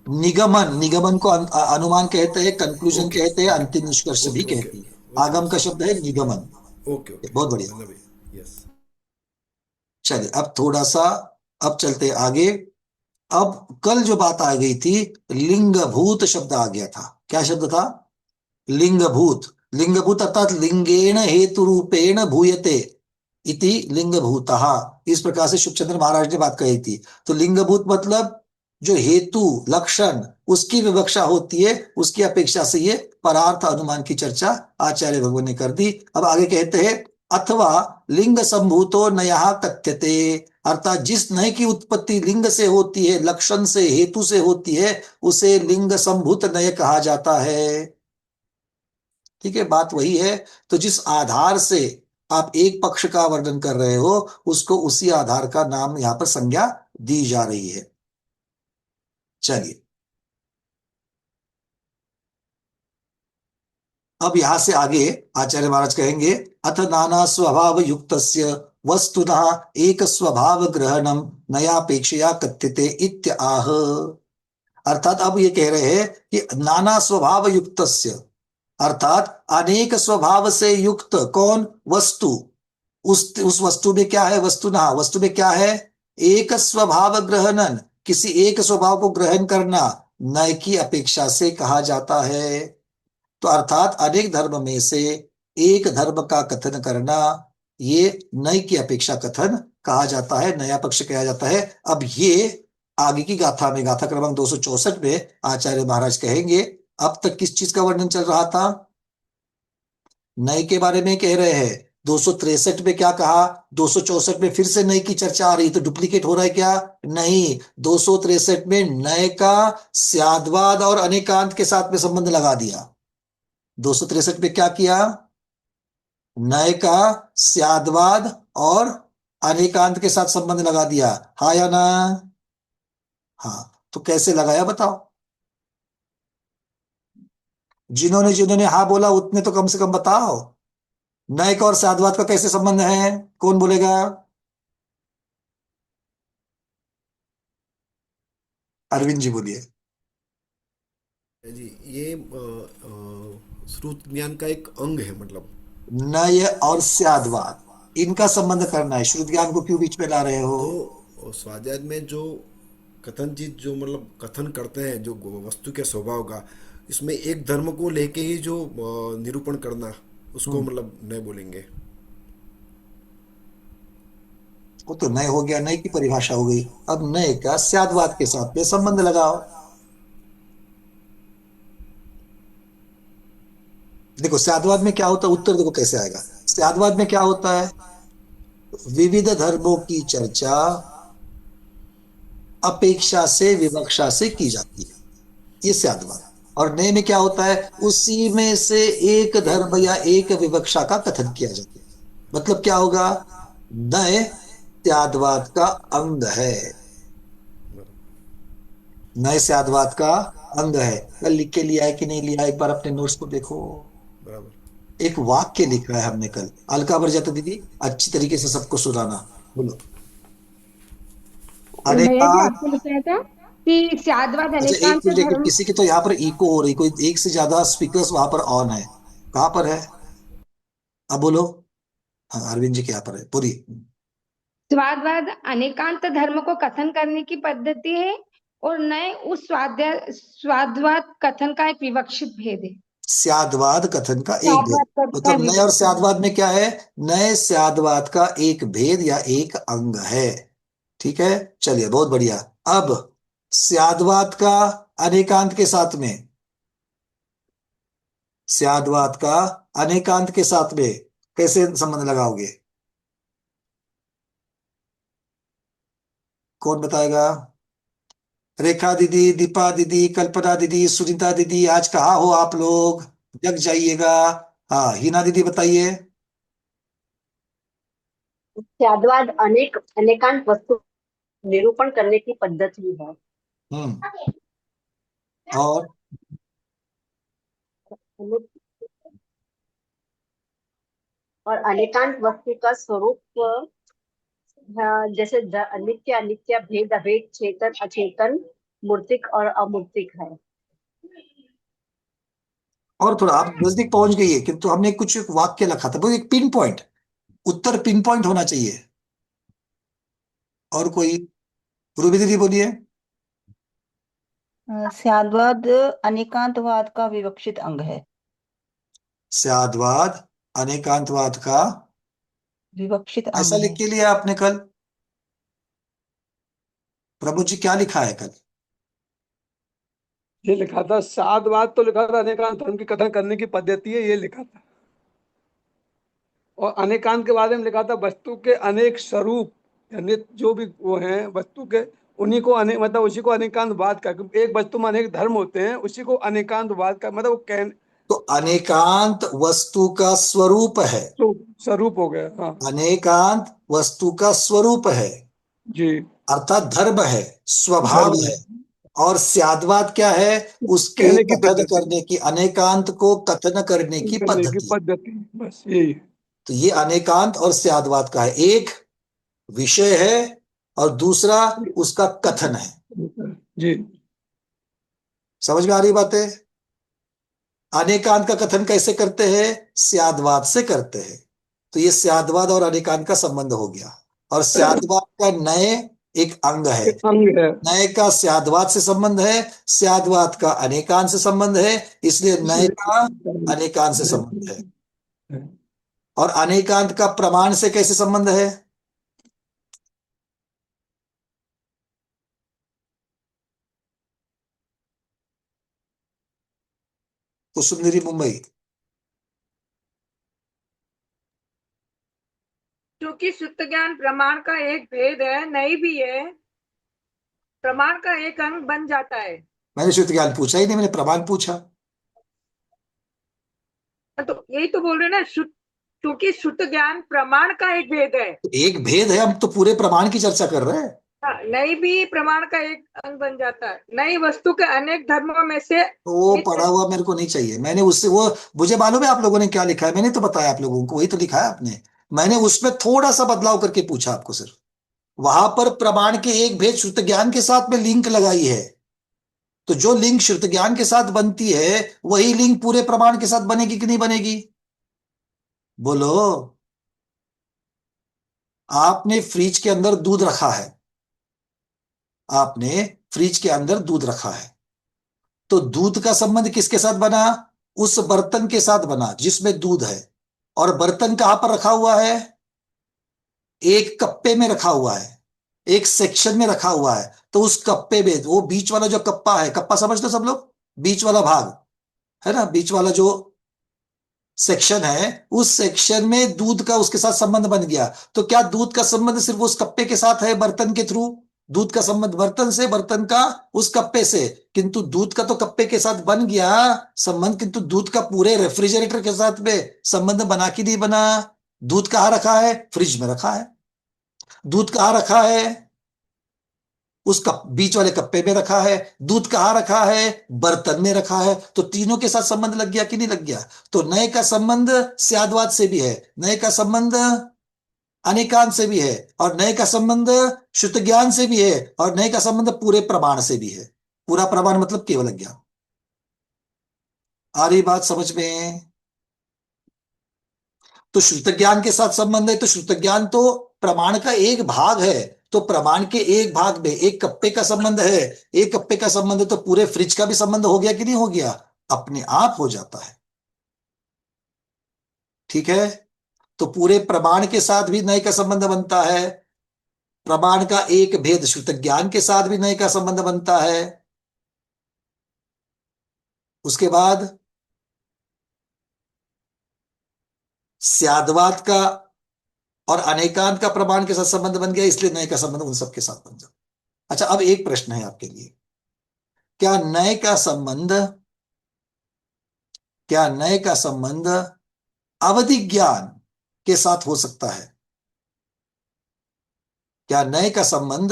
निगमन, निगमन को अनुमान कहते हैं, कंक्लूजन ओके कहते हैं, ओके अंतिम निष्कर्ष भी ओके ओके कहते हैं। ओके आगम का शब्द है निगमन। ओके ओके बहुत बढ़िया। वरना भैया, यस। चलिए अब थोड़ा सा, अब चलते हैं आगे। अब कल जो बात आ गई थी, लिंगभूत शब्द आ गया था। क्या शब्द था, लिंगभूत। लिंगभूत अर्थात लिंगेण हेतु रूपेण भूयते इति लिंगभूतः, इस प्रकार से शुभचंद्र महाराज ने बात कही थी। तो लिंगभूत मतलब जो हेतु लक्षण उसकी विवक्षा होती है, उसकी अपेक्षा से ये परार्थ अनुमान की चर्चा आचार्य भगवान ने कर दी। अब आगे कहते हैं, अथवा लिंग संभूतो नयः कथ्यते, अर्थात जिस नय की उत्पत्ति लिंग से होती है, लक्षण से, हेतु से होती है, उसे लिंग संभूत नय कहा जाता है। ठीक है, बात वही है। तो जिस आधार से आप एक पक्ष का वर्णन कर रहे हो उसको उसी आधार का नाम यहां पर संज्ञा दी जा रही है। चलिए, अब यहां से आगे आचार्य महाराज कहेंगे, अथ नाना स्वभाव युक्तस्य वस्तुतः एक स्वभाव ग्रहणम नयापेक्षया कथ्यते इत्याह। अर्थात अब ये कह रहे हैं कि नाना स्वभाव युक्तस्य, अर्थात अनेक स्वभाव से युक्त कौन, वस्तु। उस वस्तु में क्या है, वस्तुना, वस्तु में क्या है, एक स्वभाव ग्रहणन, किसी एक स्वभाव को ग्रहण करना नय की अपेक्षा से कहा जाता है। तो अर्थात अनेक धर्म में से एक धर्म का कथन करना, ये नय की अपेक्षा कथन कहा जाता है, नया पक्ष कहा जाता है। अब ये आगे की गाथा में, गाथा क्रमांक 264 में आचार्य महाराज कहेंगे। अब तक किस चीज का वर्णन चल रहा था, नय के बारे में कह रहे हैं। 263 में क्या कहा, 264 में फिर से नय की चर्चा आ रही, तो डुप्लीकेट हो रहा है क्या, नहीं। 263 में नय का स्याद्वाद और अनेकांत के साथ में संबंध लगा दिया। 263 में क्या किया, नय का स्याद्वाद और अनेकांत के साथ संबंध लगा दिया, हाँ या ना। हाँ, तो कैसे लगाया बताओ। जिन्होंने जिन्होंने हाँ बोला उतने तो कम से कम बताओ, नय का और स्याद्वाद का कैसे संबंध है, कौन बोलेगा। अरविंद जी बोलिए। जी ये श्रुत ज्ञान का एक अंग है मतलब। नय और स्याद्वाद, इनका संबंध करना है, श्रुत ज्ञान को क्यों बीच में ला रहे हो? तो स्वाध्याय में जो कथनचित जो मतलब कथन करते हैं जो वस्तु के स्वभाव का, इसमें एक धर्म को लेके ही जो निरूपण करना, उसको मतलब नहीं बोलेंगे। वो तो नय हो गया, नय की परिभाषा हो गई। अब नय का स्याद्वाद के साथ में संबंध लगाओ। देखो स्याद्वाद में क्या होता है, उत्तर देखो कैसे आएगा। स्याद्वाद में क्या होता है, विविध धर्मों की चर्चा अपेक्षा से विवक्षा से की जाती है, ये स्याद्वाद। और नय में क्या होता है, उसी में से एक धर्म या एक विवक्षा का कथन किया जाता है। मतलब क्या होगा, नय स्याद्वाद का अंग है, नय स्याद्वाद का अंग है। कल लिख के लिया है कि नहीं लिया, एक बार अपने नोट्स को देखो। बराबर। एक वाक्य लिखा है हमने कल। अलका बरजाता दीदी अच्छी तरीके से सबको सुनाना, बोलो। भैया जी अनेकांत, आपको लिख रहा था कि स्याद्वाद अच्छा एक अनेकांत मिनट, धर्म। किसी की तो यहाँ पर इको हो रही, कोई एक से ज्यादा स्पीकर्स वहां पर ऑन है। कहाँ पर है, अब बोलो। हाँ अरविंद जी के यहाँ पर है, पूरी। स्वादवाद अनेकांत धर्म को कथन करने की पद्धति है और नए उस स्वादवाद कथन का एक विवक्षित भेद है। स्याद्वाद कथन का एक भेद, स्वादवाद कथन का मतलब नय और स्याद्वाद में क्या है, नय स्याद्वाद का एक भेद या एक अंग है। ठीक है, चलिए बहुत बढ़िया। अब स्याद्वाद का अनेकांत के साथ में, स्याद्वाद का अनेकांत के साथ में कैसे संबंध लगाओगे, कौन बताएगा? रेखा दीदी, दीपा दीदी, कल्पना दीदी, सुनीता दीदी, आज कहाँ हो आप लोग, जग जाइएगा। हाँ हिना दीदी बताइए। स्याद्वाद अनेकांत वस्तु निरूपण करने की पद्धति है। और अनेकांत वस्तु का स्वरूप जैसे नित्य अनित्य, भेद अभेद, चेतन अचेतन, मूर्तिक और अमूर्तिक है। और थोड़ा आप नजदीक पहुंच गई है, किंतु हमने कुछ एक वाक्य लिखा था, वो एक पिन पॉइंट, उत्तर पिन पॉइंट होना चाहिए। और कोई, रूबी दीदी बोलिए। स्याद्वाद अनेकांतवाद का विवक्षित अंग है। स्याद्वाद अनेकांतवाद का विवक्षित अंग ऐसा लिख है। के लिया आपने कल? प्रभु जी क्या लिखा है कल? ये लिखा था स्याद्वाद, तो लिखा था अनेकांत धर्म की कथन करने की पद्धति है, ये लिखा था। और अनेकांत के बारे में लिखा था वस्तु के अनेक स्वरूप, यानी जो भी वो हैं वस्तु के, उन्हीं को मतलब उसी को अनेकांतवाद का, एक वस्तु में अनेक धर्म होते हैं, उसी को अनेकांतवाद का मतलब वो तो अनेकांत वस्तु का स्वरूप है, स्वरूप हो गया। हाँ, अनेकांत वस्तु का स्वरूप है जी, अर्थात धर्म है, स्वभाव है। और स्याद्वाद क्या है, उसके कथन करने की, अनेकांत को कथन करने की पद्धति। बस यही है। तो ये अनेकांत और स्याद्वाद का है, एक विषय है और दूसरा उसका कथन है। जी, समझ में आ रही बातें? अनेकांत का कथन कैसे करते हैं, स्याद्वाद से करते हैं। तो ये स्याद्वाद और अनेकांत का संबंध हो गया। और स्याद्वाद का नय एक अंग है, नय का स्याद्वाद से संबंध है, स्याद्वाद का अनेकांत से संबंध है, इसलिए नय का अनेकांत से संबंध है। और अनेकांत का प्रमाण से कैसे संबंध है? कुसुमगिरी मुंबई। क्योंकि शुद्ध ज्ञान प्रमाण का एक भेद है, नहीं भी है, प्रमाण का एक अंग बन जाता है। मैंने शुद्ध ज्ञान पूछा ही नहीं, मैंने प्रमाण पूछा। तो यही तो बोल रहे ना, क्योंकि शुद्ध ज्ञान प्रमाण का एक भेद है। एक भेद है, हम तो पूरे प्रमाण की चर्चा कर रहे हैं। नहीं भी प्रमाण का एक अंग बन जाता है, नई वस्तु के अनेक धर्मों में से। वो पढ़ा हुआ मेरे को नहीं चाहिए, मैंने उससे, वो मुझे मालूम है आप लोगों ने क्या लिखा है, मैंने तो बताया आप लोगों को, वही तो लिखा है आपने। मैंने उसमें थोड़ा सा बदलाव करके पूछा आपको सिर्फ। वहां पर प्रमाण के एक भेद शुद्ध ज्ञान के साथ में लिंक लगाई है, तो जो लिंक श्रुत ज्ञान के साथ बनती है वही लिंक पूरे प्रमाण के साथ बनेगी कि नहीं बनेगी? बोलो। आपने फ्रिज के अंदर दूध रखा है, आपने फ्रिज के अंदर दूध रखा है, तो दूध का संबंध किसके साथ बना? उस बर्तन के साथ बना जिसमें दूध है। और बर्तन कहां पर रखा हुआ है? एक कप्पे में रखा हुआ है, एक सेक्शन में रखा हुआ है। तो उस कप्पे में वो बीच वाला जो कप्पा है, कप्पा समझते हो सब लोग? बीच वाला भाग है ना, बीच वाला जो सेक्शन है, उस सेक्शन में दूध का उसके साथ संबंध बन गया। तो क्या दूध का संबंध सिर्फ उस कप्पे के साथ है बर्तन के थ्रू? दूध का संबंध बर्तन से, बर्तन का उस कप्पे से। किंतु दूध का तो कप्पे के साथ बन गया संबंध, किंतु दूध का पूरे रेफ्रिजरेटर के साथ में संबंध बना कि नहीं बना? दूध कहाँ रखा है? फ्रिज में रखा है। दूध कहाँ रखा है? उस कप बीच वाले कप्पे में रखा है। दूध कहाँ रखा है? बर्तन में रखा है। तो तीनों के साथ संबंध लग गया कि नहीं लग गया? तो नए का संबंध स्याद्वाद से भी है, नए का संबंध अनेकांत से भी है, और नए का संबंध शुद्ध ज्ञान से भी है, और नए का संबंध पूरे प्रमाण से भी है। पूरा प्रमाण मतलब केवल ज्ञान। आ रही बात समझ में? तो श्रुत ज्ञान के साथ संबंध है, तो श्रुत ज्ञान तो प्रमाण का एक भाग है। तो प्रमाण के एक भाग में एक कप्पे का संबंध है, एक कप्पे का संबंध है, तो पूरे फ्रिज का भी संबंध हो गया कि नहीं हो गया? अपने आप हो जाता है। ठीक है। तो पूरे प्रमाण के साथ भी नए का संबंध बनता है। प्रमाण का एक भेद श्रुत ज्ञान के साथ भी नए का संबंध बनता है। उसके बाद स्याद्वाद का और अनेकांत का प्रमाण के साथ संबंध बन गया, इसलिए नए का संबंध उन सबके साथ बन जाता। अच्छा, अब एक प्रश्न है आपके लिए। क्या नए का संबंध, क्या नए का संबंध अवधि ज्ञान के साथ हो सकता है? क्या नए का संबंध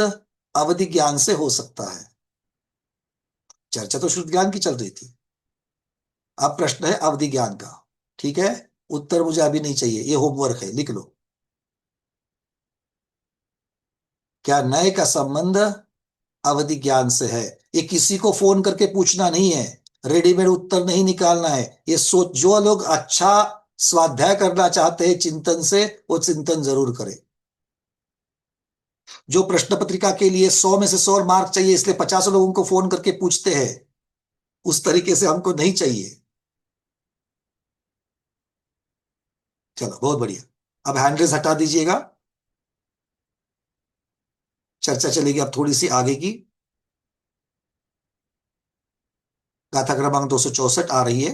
अवधि ज्ञान से हो सकता है? चर्चा तो शुद्ध ज्ञान की चल रही थी, अब प्रश्न है अवधि ज्ञान का। ठीक है, उत्तर मुझे अभी नहीं चाहिए, ये होमवर्क है, लिख लो। क्या नए का संबंध अवधि ज्ञान से है? ये किसी को फोन करके पूछना नहीं है, रेडीमेड उत्तर नहीं निकालना है। ये सोच, जो लोग अच्छा स्वाध्याय करना चाहते हैं चिंतन से, वो चिंतन जरूर करें। जो प्रश्न पत्रिका के लिए 100 में से 100 मार्क चाहिए, इसलिए 50 लोगों को फोन करके पूछते हैं, उस तरीके से हमको नहीं चाहिए। चलो, बहुत बढ़िया। अब हैंडरेस हटा दीजिएगा, चर्चा चलेगी अब थोड़ी सी आगे की। गाथा क्रमांक 264 आ रही है।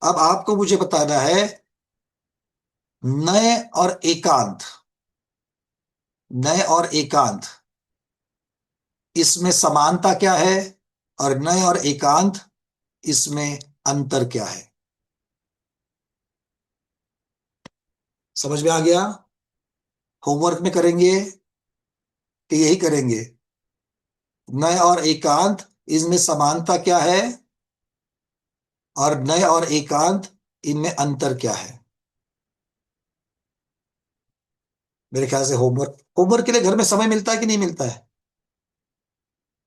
अब आपको मुझे बताना है नए और एकांत, नए और एकांत, इसमें समानता क्या है, और नए और एकांत इसमें अंतर क्या है? समझ में आ गया? होमवर्क में करेंगे कि यही करेंगे? नए और एकांत, इसमें समानता क्या है, और नए और एकांत इनमें अंतर क्या है? मेरे ख्याल से होमवर्क, होमवर्क के लिए घर में समय मिलता है कि नहीं मिलता है?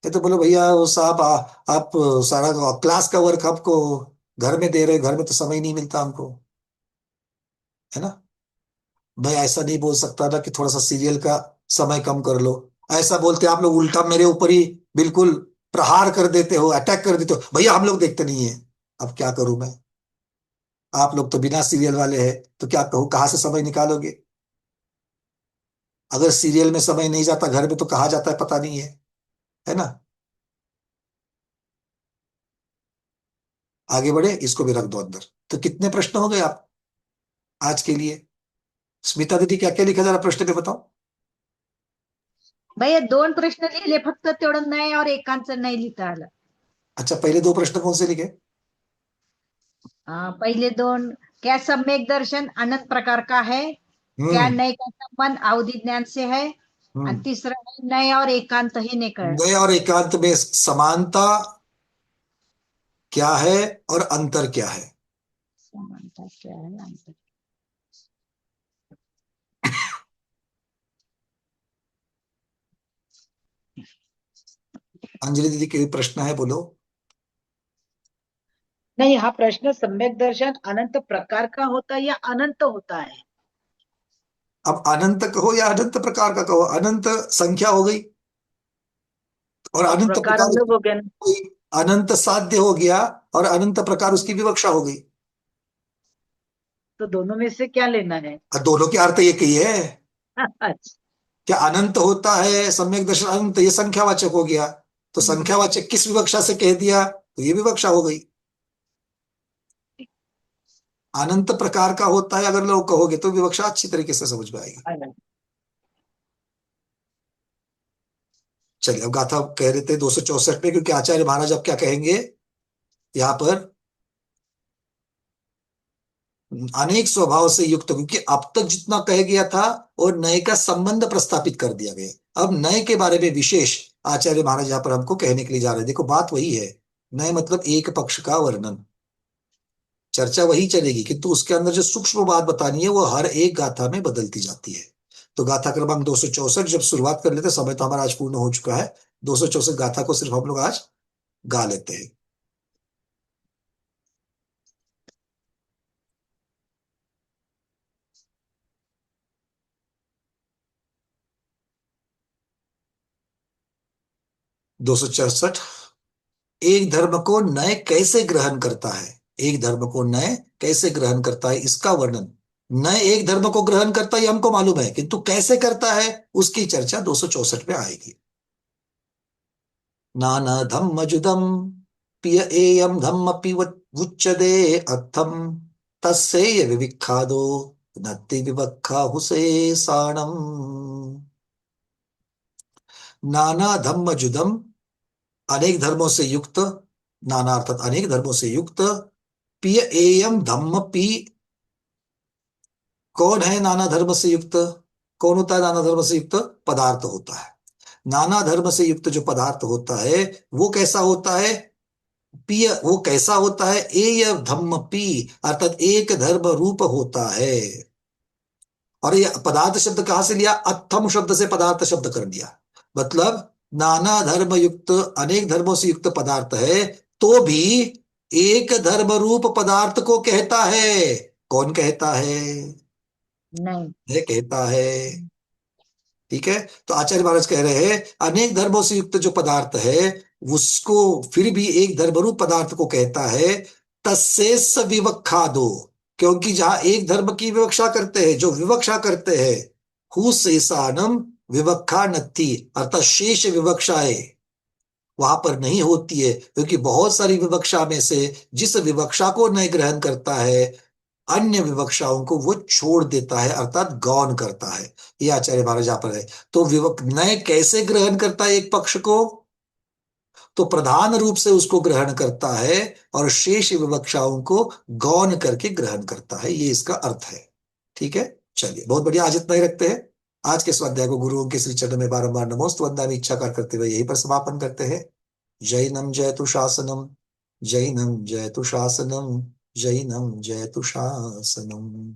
ये तो बोलो भैया वो साहब आप सारा क्लास का वर्क आपको घर में दे रहे हो, घर में तो समय नहीं मिलता हमको, है ना। मैं ऐसा नहीं बोल सकता ना कि थोड़ा सा सीरियल का समय कम कर लो। ऐसा बोलते आप लोग, उल्टा मेरे ऊपर ही बिल्कुल प्रहार कर देते हो, अटैक कर देते हो, भैया हम लोग देखते नहीं है। अब क्या करूं मैं? आप लोग तो बिना सीरियल वाले हैं, तो क्या कहूं, कहां से समय निकालोगे? अगर सीरियल में समय नहीं जाता घर में, तो कहाँ जाता है पता नहीं है ना। आगे बढ़े, इसको भी रख दो अंदर। तो कितने प्रश्न हो गए आप आज के लिए? स्मिता दीदी, क्या क्या लिखा जरा प्रश्न पे बताओ। भैया 2 प्रश्न लिहिले, फक्त तेवढं नए और एकांचं नाही लिहिता आलं. अच्छा, पहले 2 प्रश्न कौन से लिखे? पहिले 2, क्या सम्यक दर्शन अनंत प्रकार का है? क्या नए का संबंध अवधि ज्ञान से है? और तीसरा है नए और एकांत ही नहीं कर. नए और एकांत में समानता क्या है और अंतर क्या है? समानता क्या है, अंतर. अंजलि दीदी के प्रश्न है, बोलो। नहीं, हा प्रश्न सम्यक दर्शन अनंत प्रकार का होता है या अनंत होता है? अब अनंत कहो या अनंत प्रकार का कहो, अनंत संख्या हो गई और और अनंत प्रकार प्रकार अलग हो गया ना। हुई, अनंत साध्य हो गया और अनंत प्रकार उसकी विवक्षा हो गई। तो दोनों में से क्या लेना है? और दोनों के अर्थ एक ही है। अच्छा। क्या अनंत होता है सम्यक दर्शन अनंत, ये संख्यावाचक हो गया, तो संख्यावाचक किस विवक्षा से कह दिया, तो ये विवक्षा हो गई। अनंत प्रकार का होता है अगर लोग कहोगे तो विवक्षा अच्छी तरीके से समझ में आएगी। चलिए अब गाथा कह रहे थे 264 में, क्योंकि आचार्य महाराज अब क्या कहेंगे यहां पर, अनेक स्वभाव से युक्त, क्योंकि अब तक जितना कह गया था और नए का संबंध प्रस्तापित कर दिया गया, अब नए के बारे में विशेष आचार्य महाराज यहाँ पर हमको कहने के लिए जा रहे हैं। देखो बात वही है, नए मतलब एक पक्ष का वर्णन, चर्चा वही चलेगी, किंतु उसके अंदर जो सूक्ष्म बात बतानी है वो हर एक गाथा में बदलती जाती है। तो गाथा क्रमांक 264 जब शुरुआत कर लेते, समय तो हमारा आज पूर्ण हो चुका है, 264 गाथा को सिर्फ हम लोग आज गा लेते हैं। दो सौ चौसठ, एक धर्म को नए कैसे ग्रहण करता है, एक धर्म को नए कैसे ग्रहण करता है इसका वर्णन। नए एक धर्म को ग्रहण करता है हमको मालूम है, किंतु कैसे करता है उसकी चर्चा 264 में आएगी। नाना धम्म जुदम पिय एयम धम्म उच्यते अर्थम तस्सेय विविक्खादो नत्ति विवक्खा हुसे साणम। नाना धम्म जुदम, अनेक धर्मों से युक्त, नाना अर्थात अनेक धर्मों से युक्त, पिय एयम धम्म पी, कौन है नाना धर्म से युक्त, कौन होता है नाना धर्म से युक्त, पदार्थ होता है। नाना धर्म से युक्त जो पदार्थ होता है वो कैसा होता है, पिय, वो कैसा होता है, एय धम्म पी अर्थात एक धर्म रूप होता है। और ये पदार्थ शब्द कहां से लिया, अथम शब्द से पदार्थ शब्द कर दिया, मतलब नाना धर्म युक्त अनेक धर्मों से युक्त पदार्थ है तो भी एक धर्म रूप पदार्थ को कहता है। कौन कहता है, नहीं ये कहता है। ठीक है, तो आचार्य महाराज कह रहे हैं अनेक धर्मों से युक्त जो पदार्थ है उसको फिर भी एक धर्मरूप पदार्थ को कहता है। तस्सेस विवक्षा दो, क्योंकि जहां एक धर्म की विवक्षा करते हैं, जो विवक्षा करते हैं, हु शेषानम विवक्षा नत्थी अर्थात शेष विवक्षाएं वहां पर नहीं होती है, क्योंकि बहुत सारी विवक्षा में से जिस विवक्षा को नए ग्रहण करता है अन्य विवक्षाओं को वो छोड़ देता है अर्थात गौण करता है। ये आचार्य महाराज यहाँ पर है। तो नए कैसे ग्रहण करता है एक पक्ष को, तो प्रधान रूप से उसको ग्रहण करता है और शेष विवक्षाओं को गौण करके ग्रहण करता है, ये इसका अर्थ है। ठीक है, चलिए बहुत बढ़िया, आज इतना ही रखते हैं। आज के स्वाध्याय को गुरुओं के श्री चरण में बारंबार नमोस्तु वंदनामि इच्छा करते हुए यहीं पर समापन करते हैं। जैनम जयतु शासनम, जैनम जयतु शासनम, जैनम जयतु शासनम।